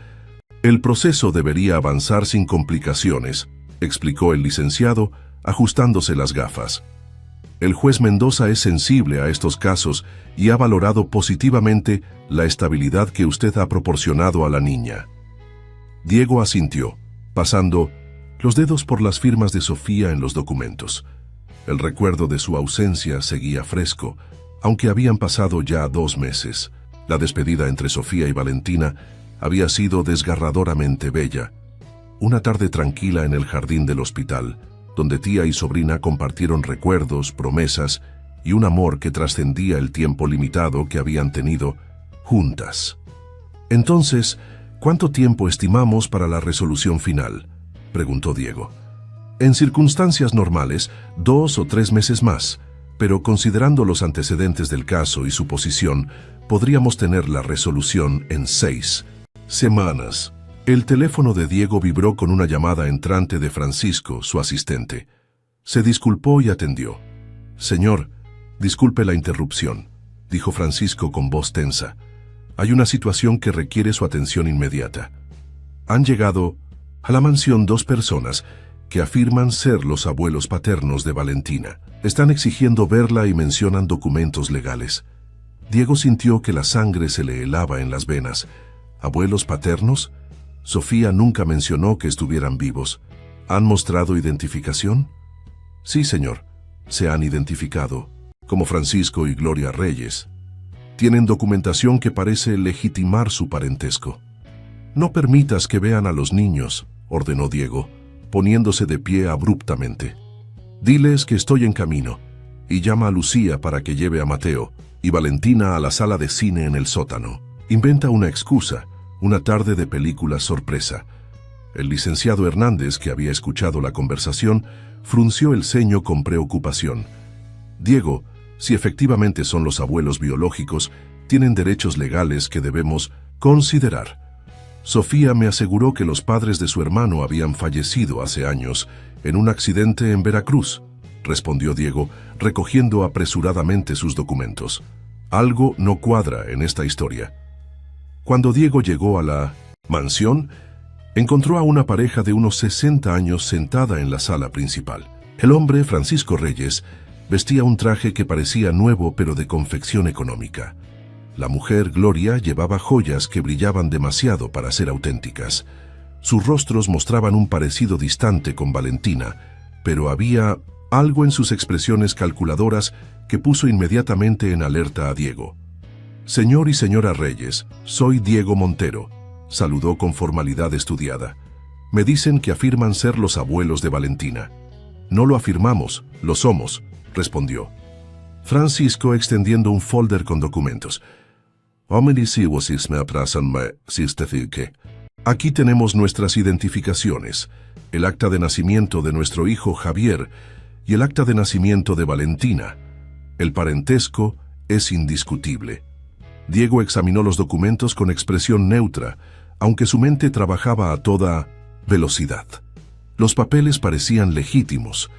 el proceso debería avanzar sin complicaciones, explicó el licenciado, ajustándose las gafas. El juez Mendoza es sensible a estos casos y ha valorado positivamente la estabilidad que usted ha proporcionado a la niña. Diego asintió, pasando los dedos por las firmas de Sofía en los documentos. El recuerdo de su ausencia seguía fresco, aunque habían pasado ya 2 meses. La despedida entre Sofía y Valentina había sido desgarradoramente bella. Una tarde tranquila en el jardín del hospital, donde tía y sobrina compartieron recuerdos, promesas y un amor que trascendía el tiempo limitado que habían tenido juntas. Entonces, ¿cuánto tiempo estimamos para la resolución final?, preguntó Diego. En circunstancias normales, 2 o 3 meses más, pero considerando los antecedentes del caso y su posición, podríamos tener la resolución en 6 semanas. El teléfono de Diego vibró con una llamada entrante de Francisco, su asistente. Se disculpó y atendió. Señor, disculpe la interrupción, dijo Francisco con voz tensa. Hay una situación que requiere su atención inmediata. Han llegado a la mansión 2 personas que afirman ser los abuelos paternos de Valentina. Están exigiendo verla y mencionan documentos legales. Diego sintió que la sangre se le helaba en las venas. ¿Abuelos paternos? Sofía nunca mencionó que estuvieran vivos. ¿Han mostrado identificación? Sí, señor. Se han identificado, como Francisco y Gloria Reyes. Tienen documentación que parece legitimar su parentesco. No permitas que vean a los niños, ordenó Diego, poniéndose de pie abruptamente. Diles que estoy en camino, y llama a Lucía para que lleve a Mateo y Valentina a la sala de cine en el sótano. Inventa una excusa, una tarde de película sorpresa. El licenciado Hernández, que había escuchado la conversación, frunció el ceño con preocupación. Diego, si efectivamente son los abuelos biológicos, tienen derechos legales que debemos considerar. Sofía me aseguró que los padres de su hermano habían fallecido hace años en un accidente en Veracruz, respondió Diego, recogiendo apresuradamente sus documentos. Algo no cuadra en esta historia. Cuando Diego llegó a la mansión, encontró a una pareja de unos 60 años sentada en la sala principal. El hombre, Francisco Reyes, vestía un traje que parecía nuevo pero de confección económica. La mujer, Gloria, llevaba joyas que brillaban demasiado para ser auténticas. Sus rostros mostraban un parecido distante con Valentina, pero había algo en sus expresiones calculadoras que puso inmediatamente en alerta a Diego. «Señor y señora Reyes, soy Diego Montero», saludó con formalidad estudiada. «Me dicen que afirman ser los abuelos de Valentina». «No lo afirmamos, lo somos», respondió Francisco extendiendo un folder con documentos. «Aquí tenemos nuestras identificaciones, el acta de nacimiento de nuestro hijo Javier y el acta de nacimiento de Valentina. El parentesco es indiscutible». Diego examinó los documentos con expresión neutra, aunque su mente trabajaba a toda velocidad. Los papeles parecían legítimos,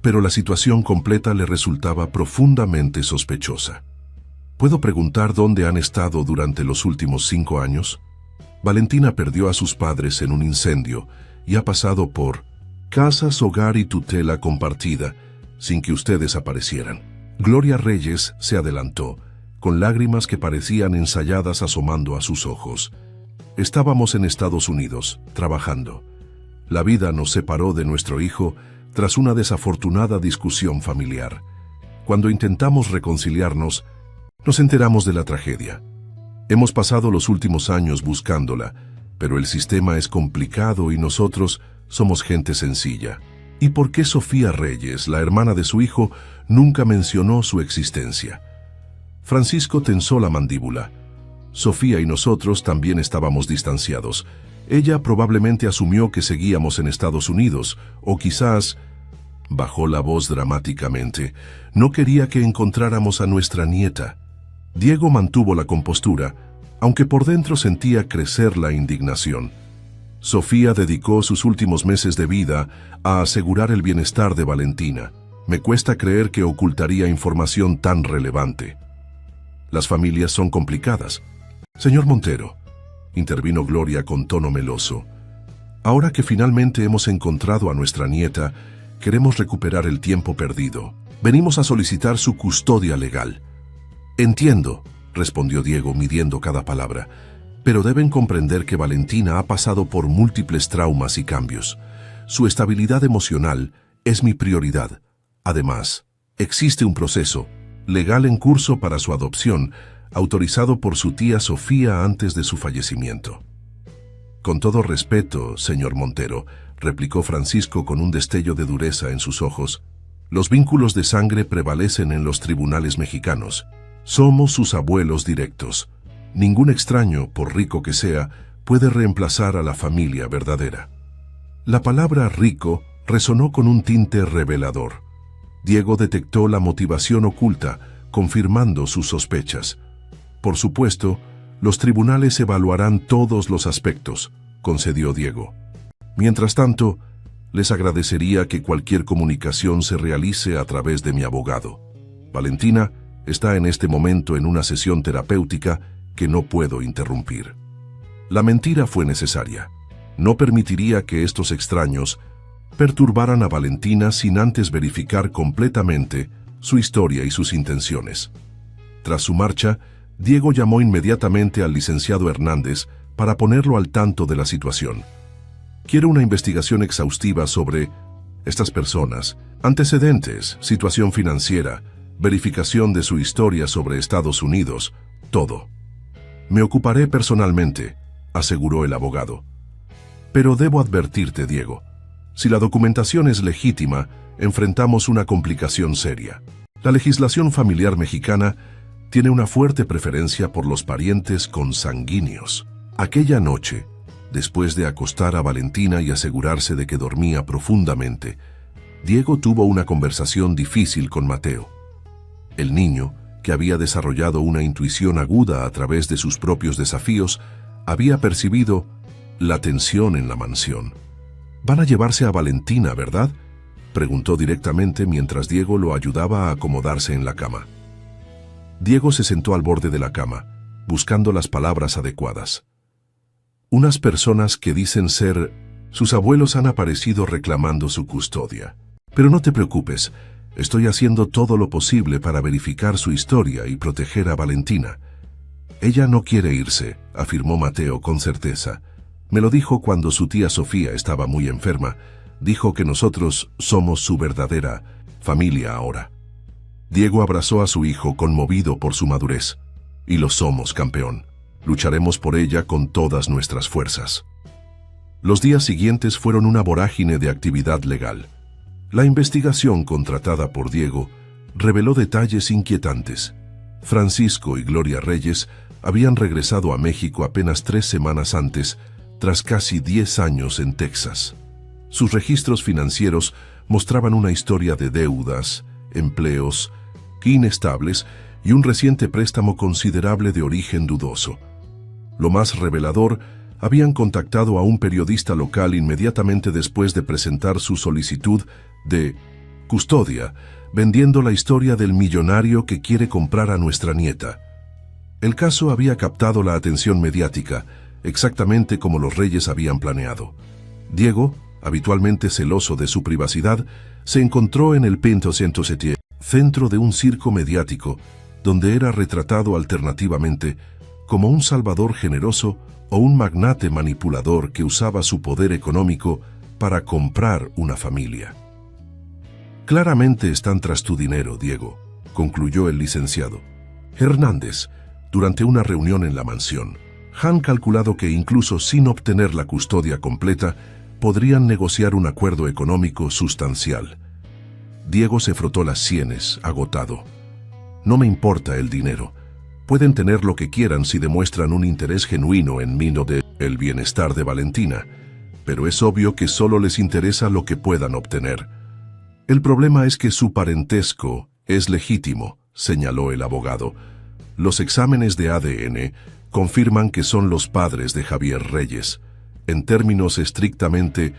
pero la situación completa le resultaba profundamente sospechosa. ¿Puedo preguntar dónde han estado durante los últimos 5 años? Valentina perdió a sus padres en un incendio y ha pasado por casas, hogar y tutela compartida sin que ustedes aparecieran. Gloria Reyes se adelantó, con lágrimas que parecían ensayadas asomando a sus ojos. Estábamos en Estados Unidos, trabajando. La vida nos separó de nuestro hijo tras una desafortunada discusión familiar. Cuando intentamos reconciliarnos, nos enteramos de la tragedia. Hemos pasado los últimos años buscándola, pero el sistema es complicado y nosotros somos gente sencilla. ¿Y por qué Sofía Reyes, la hermana de su hijo, nunca mencionó su existencia? Francisco tensó la mandíbula. Sofía y nosotros también estábamos distanciados. Ella probablemente asumió que seguíamos en Estados Unidos, o quizás... Bajó la voz dramáticamente. No quería que encontráramos a nuestra nieta. Diego mantuvo la compostura, aunque por dentro sentía crecer la indignación. Sofía dedicó sus últimos meses de vida a asegurar el bienestar de Valentina. Me cuesta creer que ocultaría información tan relevante. Las familias son complicadas. Señor Montero, intervino Gloria con tono meloso. Ahora que finalmente hemos encontrado a nuestra nieta, queremos recuperar el tiempo perdido. Venimos a solicitar su custodia legal. Entiendo, respondió Diego midiendo cada palabra, pero deben comprender que Valentina ha pasado por múltiples traumas y cambios. Su estabilidad emocional es mi prioridad. Además, existe un proceso legal en curso para su adopción, autorizado por su tía Sofía antes de su fallecimiento. Con todo respeto, señor Montero, replicó Francisco con un destello de dureza en sus ojos, los vínculos de sangre prevalecen en los tribunales mexicanos. Somos sus abuelos directos. Ningún extraño, por rico que sea, puede reemplazar a la familia verdadera. La palabra rico resonó con un tinte revelador. Diego detectó la motivación oculta, confirmando sus sospechas. Por supuesto, los tribunales evaluarán todos los aspectos, concedió Diego. Mientras tanto, les agradecería que cualquier comunicación se realice a través de mi abogado. Valentina está en este momento en una sesión terapéutica que no puedo interrumpir. La mentira fue necesaria. No permitiría que estos extraños perturbaran a Valentina sin antes verificar completamente su historia y sus intenciones. Tras su marcha, Diego llamó inmediatamente al licenciado Hernández para ponerlo al tanto de la situación. Quiero una investigación exhaustiva sobre estas personas, antecedentes, situación financiera, verificación de su historia sobre Estados Unidos, todo. Me ocuparé personalmente, aseguró el abogado. Pero debo advertirte, Diego, si la documentación es legítima, enfrentamos una complicación seria. La legislación familiar mexicana tiene una fuerte preferencia por los parientes consanguíneos. Aquella noche, después de acostar a Valentina y asegurarse de que dormía profundamente, Diego tuvo una conversación difícil con Mateo. El niño, que había desarrollado una intuición aguda a través de sus propios desafíos, había percibido la tensión en la mansión. «Van a llevarse a Valentina, ¿verdad?», preguntó directamente mientras Diego lo ayudaba a acomodarse en la cama. Diego se sentó al borde de la cama, buscando las palabras adecuadas. «Unas personas que dicen ser sus abuelos han aparecido reclamando su custodia. Pero no te preocupes, estoy haciendo todo lo posible para verificar su historia y proteger a Valentina. Ella no quiere irse», afirmó Mateo con certeza. «Me lo dijo cuando su tía Sofía estaba muy enferma. Dijo que nosotros somos su verdadera familia ahora». Diego abrazó a su hijo conmovido por su madurez. «Y lo somos, campeón. Lucharemos por ella con todas nuestras fuerzas». Los días siguientes fueron una vorágine de actividad legal. La investigación contratada por Diego reveló detalles inquietantes. Francisco y Gloria Reyes habían regresado a México apenas 3 semanas antes, tras casi 10 años en Texas. Sus registros financieros mostraban una historia de deudas, empleos inestables y un reciente préstamo considerable de origen dudoso. Lo más revelador, habían contactado a un periodista local inmediatamente después de presentar su solicitud de custodia, vendiendo la historia del millonario que quiere comprar a nuestra nieta. El caso había captado la atención mediática, exactamente como los Reyes habían planeado. Diego, habitualmente celoso de su privacidad, se encontró en el Pinto 107, centro de un circo mediático, donde era retratado alternativamente como un salvador generoso o un magnate manipulador que usaba su poder económico para comprar una familia. «Claramente están tras tu dinero, Diego», concluyó el licenciado Hernández durante una reunión en la mansión. Han calculado que incluso sin obtener la custodia completa, podrían negociar un acuerdo económico sustancial. Diego se frotó las sienes, agotado. «No me importa el dinero. Pueden tener lo que quieran si demuestran un interés genuino en mí o de el bienestar de Valentina, pero es obvio que solo les interesa lo que puedan obtener. El problema es que su parentesco es legítimo», señaló el abogado. «Los exámenes de ADN confirman que son los padres de Javier Reyes. En términos estrictamente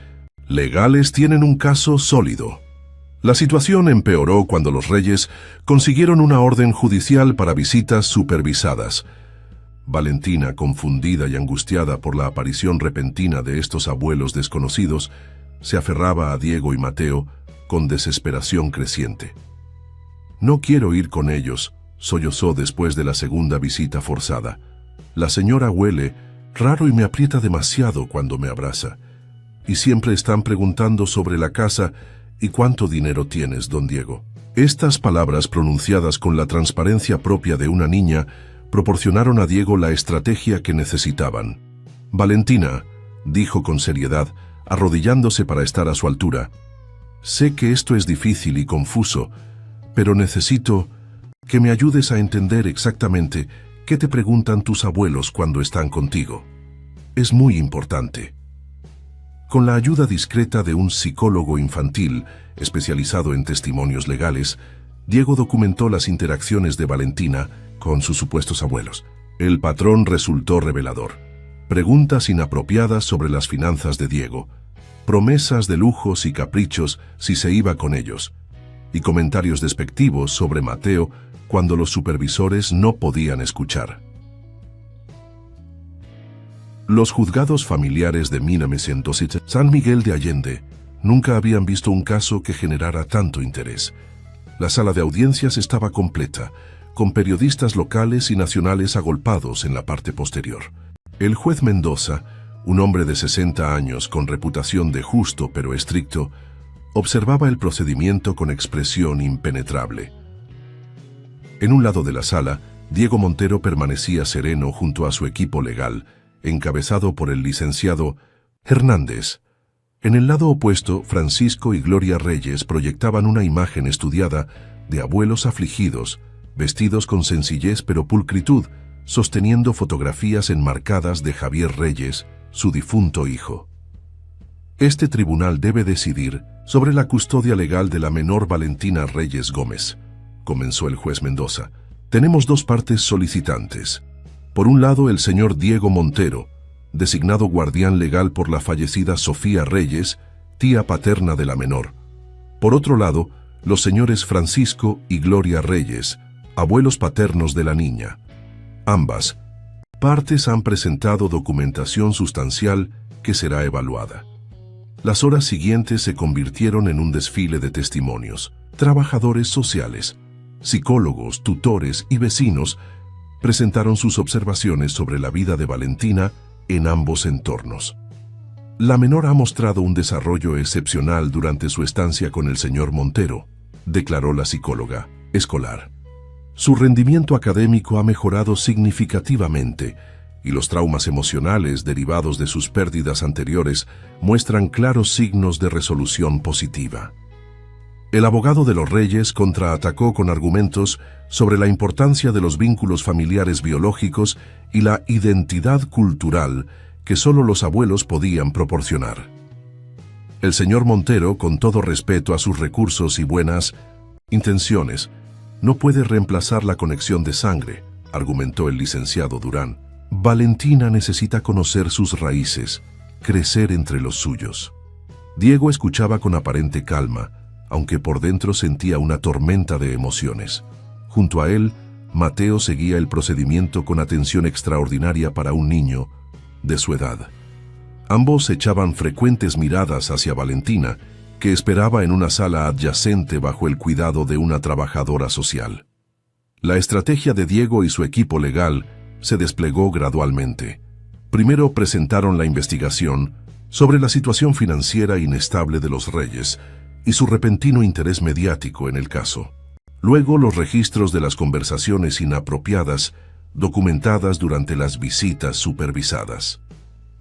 legales tienen un caso sólido». La situación empeoró cuando los Reyes consiguieron una orden judicial para visitas supervisadas. Valentina, confundida y angustiada por la aparición repentina de estos abuelos desconocidos, se aferraba a Diego y Mateo con desesperación creciente. «No quiero ir con ellos», sollozó después de la segunda visita forzada. «La señora huele raro y me aprieta demasiado cuando me abraza. Y siempre están preguntando sobre la casa y cuánto dinero tienes, don Diego». Estas palabras, pronunciadas con la transparencia propia de una niña, proporcionaron a Diego la estrategia que necesitaban. «Valentina», dijo con seriedad, arrodillándose para estar a su altura, «sé que esto es difícil y confuso, pero necesito que me ayudes a entender exactamente qué te preguntan tus abuelos cuando están contigo. Es muy importante». Con la ayuda discreta de un psicólogo infantil especializado en testimonios legales, Diego documentó las interacciones de Valentina con sus supuestos abuelos. El patrón resultó revelador. Preguntas inapropiadas sobre las finanzas de Diego, promesas de lujos y caprichos si se iba con ellos, y comentarios despectivos sobre Mateo cuando los supervisores no podían escuchar. Los juzgados familiares de Minamesentositz, San Miguel de Allende, nunca habían visto un caso que generara tanto interés. La sala de audiencias estaba completa, con periodistas locales y nacionales agolpados en la parte posterior. El juez Mendoza, un hombre de 60 años con reputación de justo pero estricto, observaba el procedimiento con expresión impenetrable. En un lado de la sala, Diego Montero permanecía sereno junto a su equipo legal, encabezado por el licenciado Hernández. En el lado opuesto, Francisco y Gloria Reyes proyectaban una imagen estudiada de abuelos afligidos, vestidos con sencillez pero pulcritud, sosteniendo fotografías enmarcadas de Javier Reyes, su difunto hijo. Este tribunal debe decidir sobre la custodia legal de la menor Valentina Reyes Gómez, comenzó el juez Mendoza. Tenemos dos partes solicitantes. Por un lado, el señor Diego Montero, designado guardián legal por la fallecida Sofía Reyes, tía paterna de la menor. Por otro lado, los señores Francisco y Gloria Reyes, abuelos paternos de la niña. Ambas partes han presentado documentación sustancial que será evaluada. Las horas siguientes se convirtieron en un desfile de testimonios. Trabajadores sociales, psicólogos, tutores y vecinos presentaron sus observaciones sobre la vida de Valentina en ambos entornos. La menor ha mostrado un desarrollo excepcional durante su estancia con el señor Montero, declaró la psicóloga escolar. Su rendimiento académico ha mejorado significativamente y los traumas emocionales derivados de sus pérdidas anteriores muestran claros signos de resolución positiva. El abogado de los Reyes contraatacó con argumentos sobre la importancia de los vínculos familiares biológicos y la identidad cultural que solo los abuelos podían proporcionar. El señor Montero, con todo respeto a sus recursos y buenas intenciones, no puede reemplazar la conexión de sangre, argumentó el licenciado Durán. Valentina necesita conocer sus raíces, crecer entre los suyos. Diego escuchaba con aparente calma, aunque por dentro sentía una tormenta de emociones. Junto a él, Mateo seguía el procedimiento con atención extraordinaria para un niño de su edad. Ambos echaban frecuentes miradas hacia Valentina, que esperaba en una sala adyacente bajo el cuidado de una trabajadora social. La estrategia de Diego y su equipo legal se desplegó gradualmente. Primero presentaron la investigación sobre la situación financiera inestable de los Reyes y su repentino interés mediático en el caso. Luego los registros de las conversaciones inapropiadas documentadas durante las visitas supervisadas.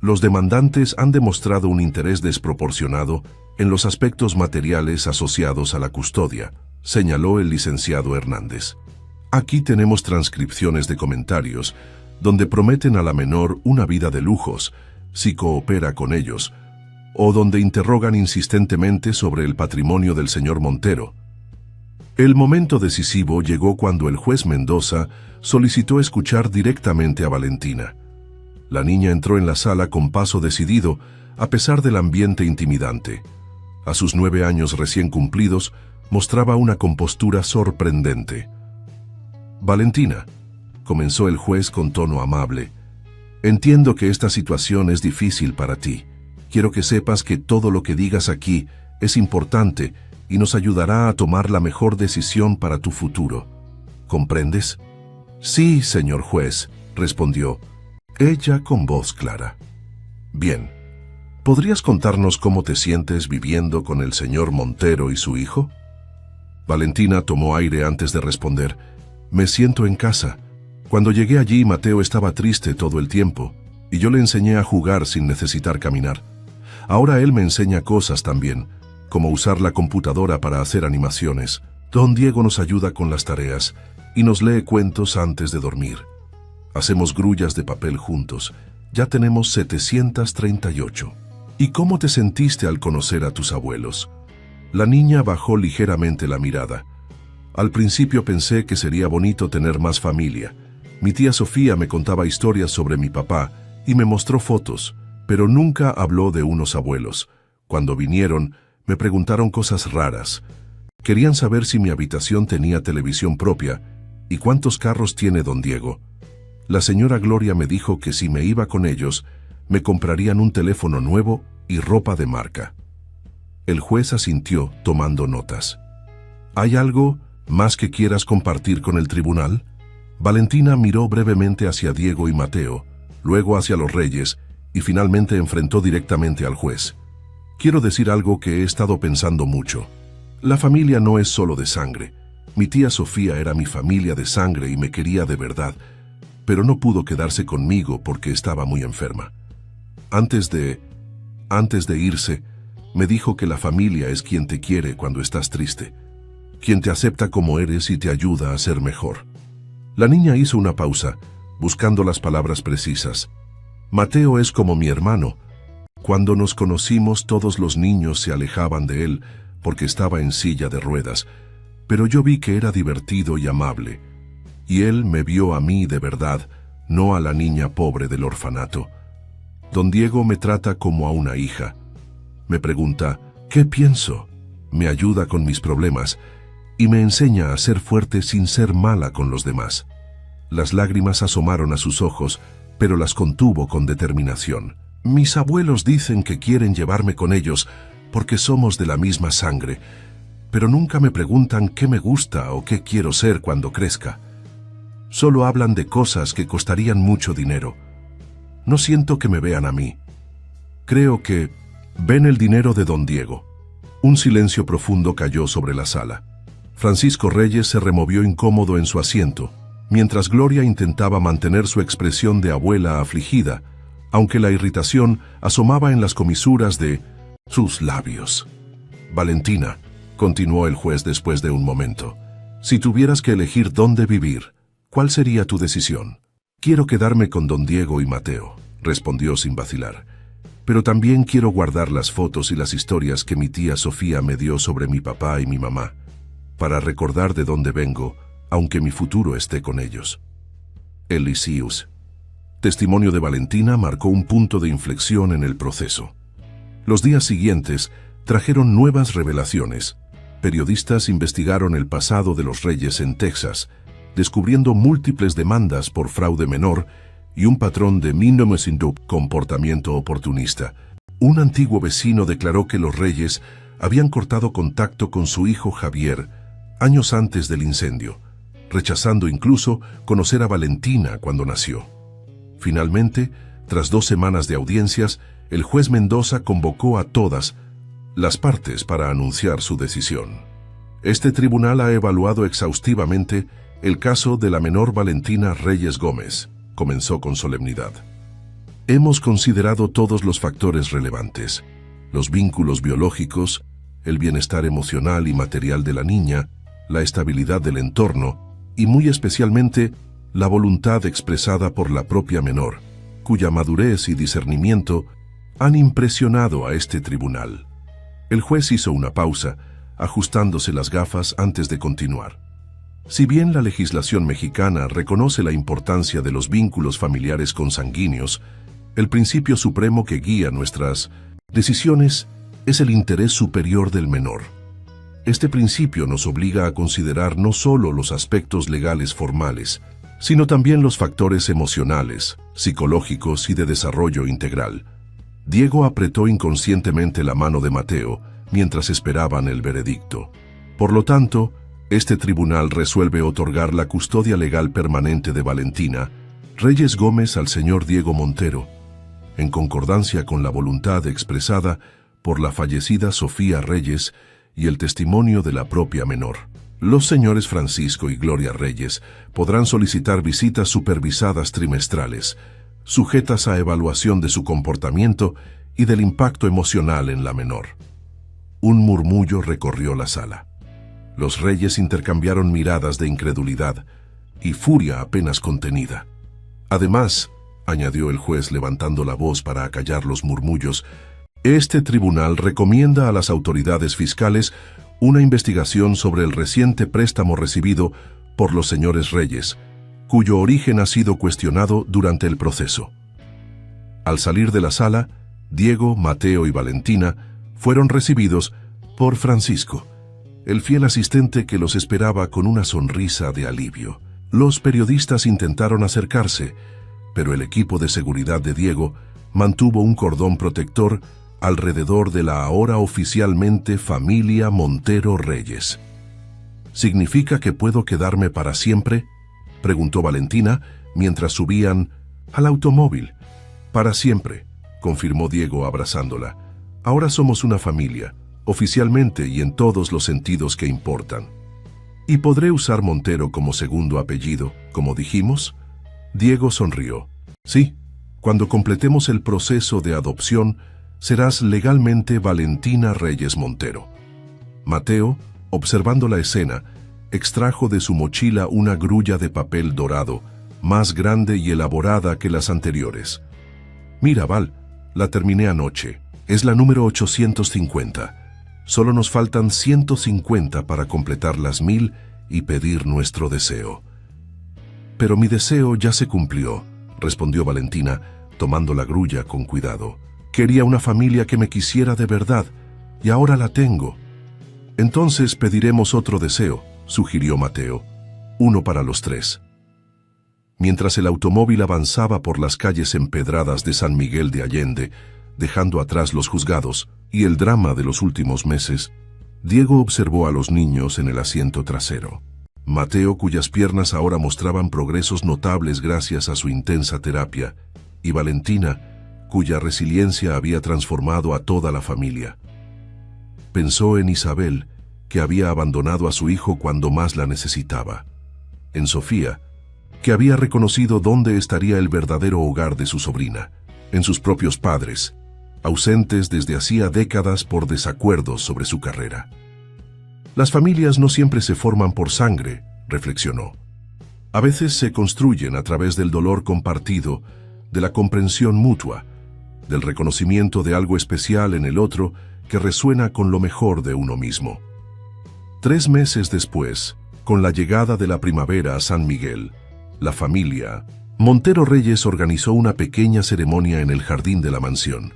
Los demandantes han demostrado un interés desproporcionado en los aspectos materiales asociados a la custodia, señaló el licenciado Hernández. Aquí tenemos transcripciones de comentarios donde prometen a la menor una vida de lujos si coopera con ellos, o donde interrogan insistentemente sobre el patrimonio del señor Montero. El momento decisivo llegó cuando el juez Mendoza solicitó escuchar directamente a Valentina. La niña entró en la sala con paso decidido, a pesar del ambiente intimidante. A sus 9 años recién cumplidos, mostraba una compostura sorprendente. Valentina, comenzó el juez con tono amable, entiendo que esta situación es difícil para ti. Quiero que sepas que todo lo que digas aquí es importante y nos ayudará a tomar la mejor decisión para tu futuro. ¿Comprendes? Sí, señor juez, respondió ella con voz clara. Bien, ¿podrías contarnos cómo te sientes viviendo con el señor Montero y su hijo? Valentina tomó aire antes de responder. Me siento en casa. Cuando llegué allí, Mateo estaba triste todo el tiempo, y yo le enseñé a jugar sin necesitar caminar. Ahora él me enseña cosas también, como usar la computadora para hacer animaciones. Don Diego nos ayuda con las tareas y nos lee cuentos antes de dormir. Hacemos grullas de papel juntos. Ya tenemos 738. ¿Y cómo te sentiste al conocer a tus abuelos? La niña bajó ligeramente la mirada. Al principio pensé que sería bonito tener más familia. Mi tía Sofía me contaba historias sobre mi papá y me mostró fotos, pero nunca habló de unos abuelos. Cuando vinieron, me preguntaron cosas raras. Querían saber si mi habitación tenía televisión propia y cuántos carros tiene don Diego. La señora Gloria me dijo que si me iba con ellos, me comprarían un teléfono nuevo y ropa de marca. El juez asintió, tomando notas. ¿Hay algo más que quieras compartir con el tribunal? Valentina miró brevemente hacia Diego y Mateo, luego hacia los Reyes, y finalmente enfrentó directamente al juez. Quiero decir algo que he estado pensando mucho. La familia no es solo de sangre. Mi tía Sofía era mi familia de sangre y me quería de verdad. pero no pudo quedarse conmigo porque estaba muy enferma. Antes de irse, me dijo que la familia es quien te quiere cuando estás triste, quien te acepta como eres y te ayuda a ser mejor. La niña hizo una pausa, buscando las palabras precisas. Mateo es como mi hermano. Cuando nos conocimos, todos los niños se alejaban de él porque estaba en silla de ruedas, pero yo vi que era divertido y amable, y él me vio a mí de verdad, no a la niña pobre del orfanato. Don Diego me trata como a una hija. Me pregunta, ¿qué pienso? Me ayuda con mis problemas y me enseña a ser fuerte sin ser mala con los demás. Las lágrimas asomaron a sus ojos, pero las contuvo con determinación. Mis abuelos dicen que quieren llevarme con ellos porque somos de la misma sangre, pero nunca me preguntan qué me gusta o qué quiero ser cuando crezca. Solo hablan de cosas que costarían mucho dinero. No siento que me vean a mí. Creo que ven el dinero de don Diego. Un silencio profundo cayó sobre la sala. Francisco Reyes se removió incómodo en su asiento, mientras Gloria intentaba mantener su expresión de abuela afligida, aunque la irritación asomaba en las comisuras de sus labios. Valentina, continuó el juez después de un momento, si tuvieras que elegir dónde vivir, ¿cuál sería tu decisión? Quiero quedarme con don Diego y Mateo, respondió sin vacilar, pero también quiero guardar las fotos y las historias que mi tía Sofía me dio sobre mi papá y mi mamá, para recordar de dónde vengo, aunque mi futuro esté con ellos. El Lyceus. Testimonio de Valentina marcó un punto de inflexión en el proceso. Los días siguientes trajeron nuevas revelaciones. Periodistas investigaron el pasado de los Reyes en Texas, descubriendo múltiples demandas por fraude menor y un patrón de comportamiento oportunista. Un antiguo vecino declaró que los Reyes habían cortado contacto con su hijo Javier años antes del incendio, rechazando incluso conocer a Valentina cuando nació. Finalmente, tras 2 semanas de audiencias, el juez Mendoza convocó a todas las partes para anunciar su decisión. Este tribunal ha evaluado exhaustivamente el caso de la menor Valentina Reyes Gómez, comenzó con solemnidad. Hemos considerado todos los factores relevantes, los vínculos biológicos, el bienestar emocional y material de la niña, la estabilidad del entorno y muy especialmente la voluntad expresada por la propia menor, cuya madurez y discernimiento han impresionado a este tribunal. El juez hizo una pausa, ajustándose las gafas antes de continuar. Si bien la legislación mexicana reconoce la importancia de los vínculos familiares consanguíneos, el principio supremo que guía nuestras decisiones es el interés superior del menor. Este principio nos obliga a considerar no solo los aspectos legales formales, sino también los factores emocionales, psicológicos y de desarrollo integral. Diego apretó inconscientemente la mano de Mateo mientras esperaban el veredicto. Por lo tanto, este tribunal resuelve otorgar la custodia legal permanente de Valentina Reyes Gómez al señor Diego Montero, en concordancia con la voluntad expresada por la fallecida Sofía Reyes y el testimonio de la propia menor. Los señores Francisco y Gloria Reyes podrán solicitar visitas supervisadas trimestrales, sujetas a evaluación de su comportamiento y del impacto emocional en la menor. Un murmullo recorrió la sala. Los Reyes intercambiaron miradas de incredulidad y furia apenas contenida. Además, añadió el juez levantando la voz para acallar los murmullos, este tribunal recomienda a las autoridades fiscales una investigación sobre el reciente préstamo recibido por los señores Reyes, cuyo origen ha sido cuestionado durante el proceso. Al salir de la sala, Diego, Mateo y Valentina fueron recibidos por Francisco, el fiel asistente que los esperaba con una sonrisa de alivio. Los periodistas intentaron acercarse, pero el equipo de seguridad de Diego mantuvo un cordón protector alrededor de la ahora oficialmente familia Montero Reyes. ¿Significa que puedo quedarme para siempre?, preguntó Valentina mientras subían al automóvil. Para siempre, confirmó Diego abrazándola. Ahora somos una familia, oficialmente y en todos los sentidos que importan. ¿Y podré usar Montero como segundo apellido, como dijimos? Diego sonrió. Sí, cuando completemos el proceso de adopción, serás legalmente Valentina Reyes Montero. Mateo, observando la escena, extrajo de su mochila una grulla de papel dorado, más grande y elaborada que las anteriores. Mira, Val, la terminé anoche. Es la número 850. Solo nos faltan 150 para completar las 1000 y pedir nuestro deseo. Pero mi deseo ya se cumplió, respondió Valentina, tomando la grulla con cuidado. Quería una familia que me quisiera de verdad, y ahora la tengo. Entonces pediremos otro deseo, sugirió Mateo. Uno para los tres. Mientras el automóvil avanzaba por las calles empedradas de San Miguel de Allende, dejando atrás los juzgados y el drama de los últimos meses, Diego observó a los niños en el asiento trasero. Mateo, cuyas piernas ahora mostraban progresos notables gracias a su intensa terapia, y Valentina, cuya resiliencia había transformado a toda la familia. Pensó en Isabel, que había abandonado a su hijo cuando más la necesitaba. En Sofía, que había reconocido dónde estaría el verdadero hogar de su sobrina, en sus propios padres, ausentes desde hacía décadas por desacuerdos sobre su carrera. Las familias no siempre se forman por sangre, reflexionó. A veces se construyen a través del dolor compartido, de la comprensión mutua, del reconocimiento de algo especial en el otro que resuena con lo mejor de uno mismo. 3 meses después, con la llegada de la primavera a San Miguel, la familia Montero Reyes organizó una pequeña ceremonia en el jardín de la mansión.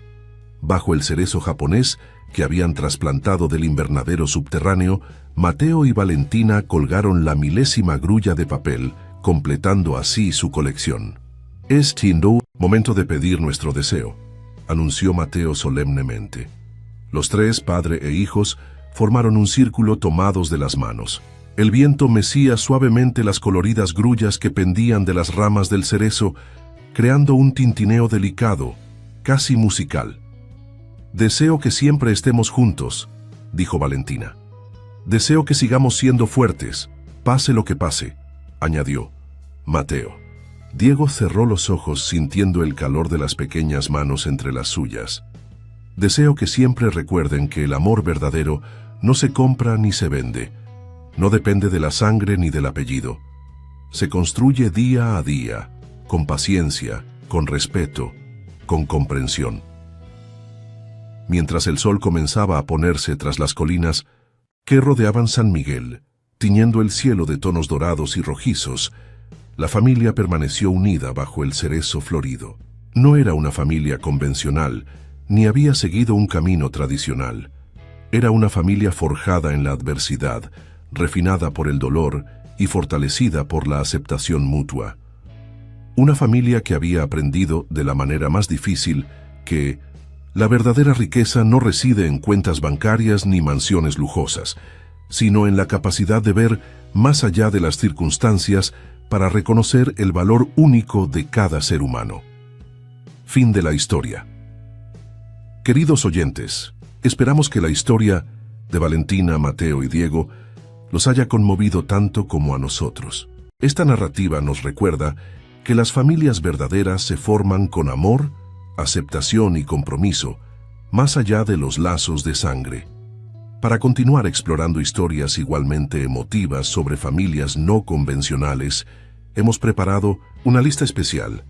Bajo el cerezo japonés que habían trasplantado del invernadero subterráneo, Mateo y Valentina colgaron la 1000ª grulla de papel, completando así su colección. Es Tindo, momento de pedir nuestro deseo, anunció Mateo solemnemente. Los tres, padre e hijos, formaron un círculo tomados de las manos. El viento mecía suavemente las coloridas grullas que pendían de las ramas del cerezo, creando un tintineo delicado, casi musical. Deseo que siempre estemos juntos, dijo Valentina. Deseo que sigamos siendo fuertes, pase lo que pase, añadió Mateo. Diego cerró los ojos sintiendo el calor de las pequeñas manos entre las suyas. Deseo que siempre recuerden que el amor verdadero no se compra ni se vende. No depende de la sangre ni del apellido. Se construye día a día, con paciencia, con respeto, con comprensión. Mientras el sol comenzaba a ponerse tras las colinas que rodeaban San Miguel, tiñendo el cielo de tonos dorados y rojizos, la familia permaneció unida bajo el cerezo florido. No era una familia convencional, ni había seguido un camino tradicional. Era una familia forjada en la adversidad, refinada por el dolor y fortalecida por la aceptación mutua. Una familia que había aprendido de la manera más difícil que la verdadera riqueza no reside en cuentas bancarias ni mansiones lujosas, sino en la capacidad de ver más allá de las circunstancias para reconocer el valor único de cada ser humano. Fin de la historia. Queridos oyentes, esperamos que la historia de Valentina, Mateo y Diego los haya conmovido tanto como a nosotros. Esta narrativa nos recuerda que las familias verdaderas se forman con amor, aceptación y compromiso, más allá de los lazos de sangre. Para continuar explorando historias igualmente emotivas sobre familias no convencionales, hemos preparado una lista especial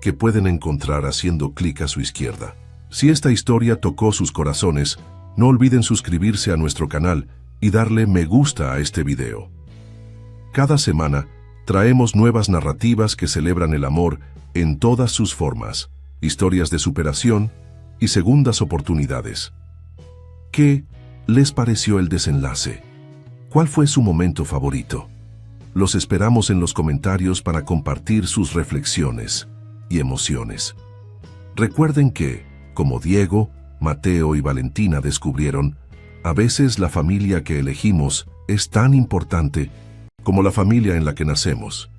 que pueden encontrar haciendo clic a su izquierda. Si esta historia tocó sus corazones, no olviden suscribirse a nuestro canal y darle me gusta a este video. Cada semana traemos nuevas narrativas que celebran el amor en todas sus formas, historias de superación y segundas oportunidades. ¿Qué les pareció el desenlace? ¿Cuál fue su momento favorito? Los esperamos en los comentarios para compartir sus reflexiones y emociones. Recuerden que, como Diego, Mateo y Valentina descubrieron, a veces la familia que elegimos es tan importante como la familia en la que nacemos.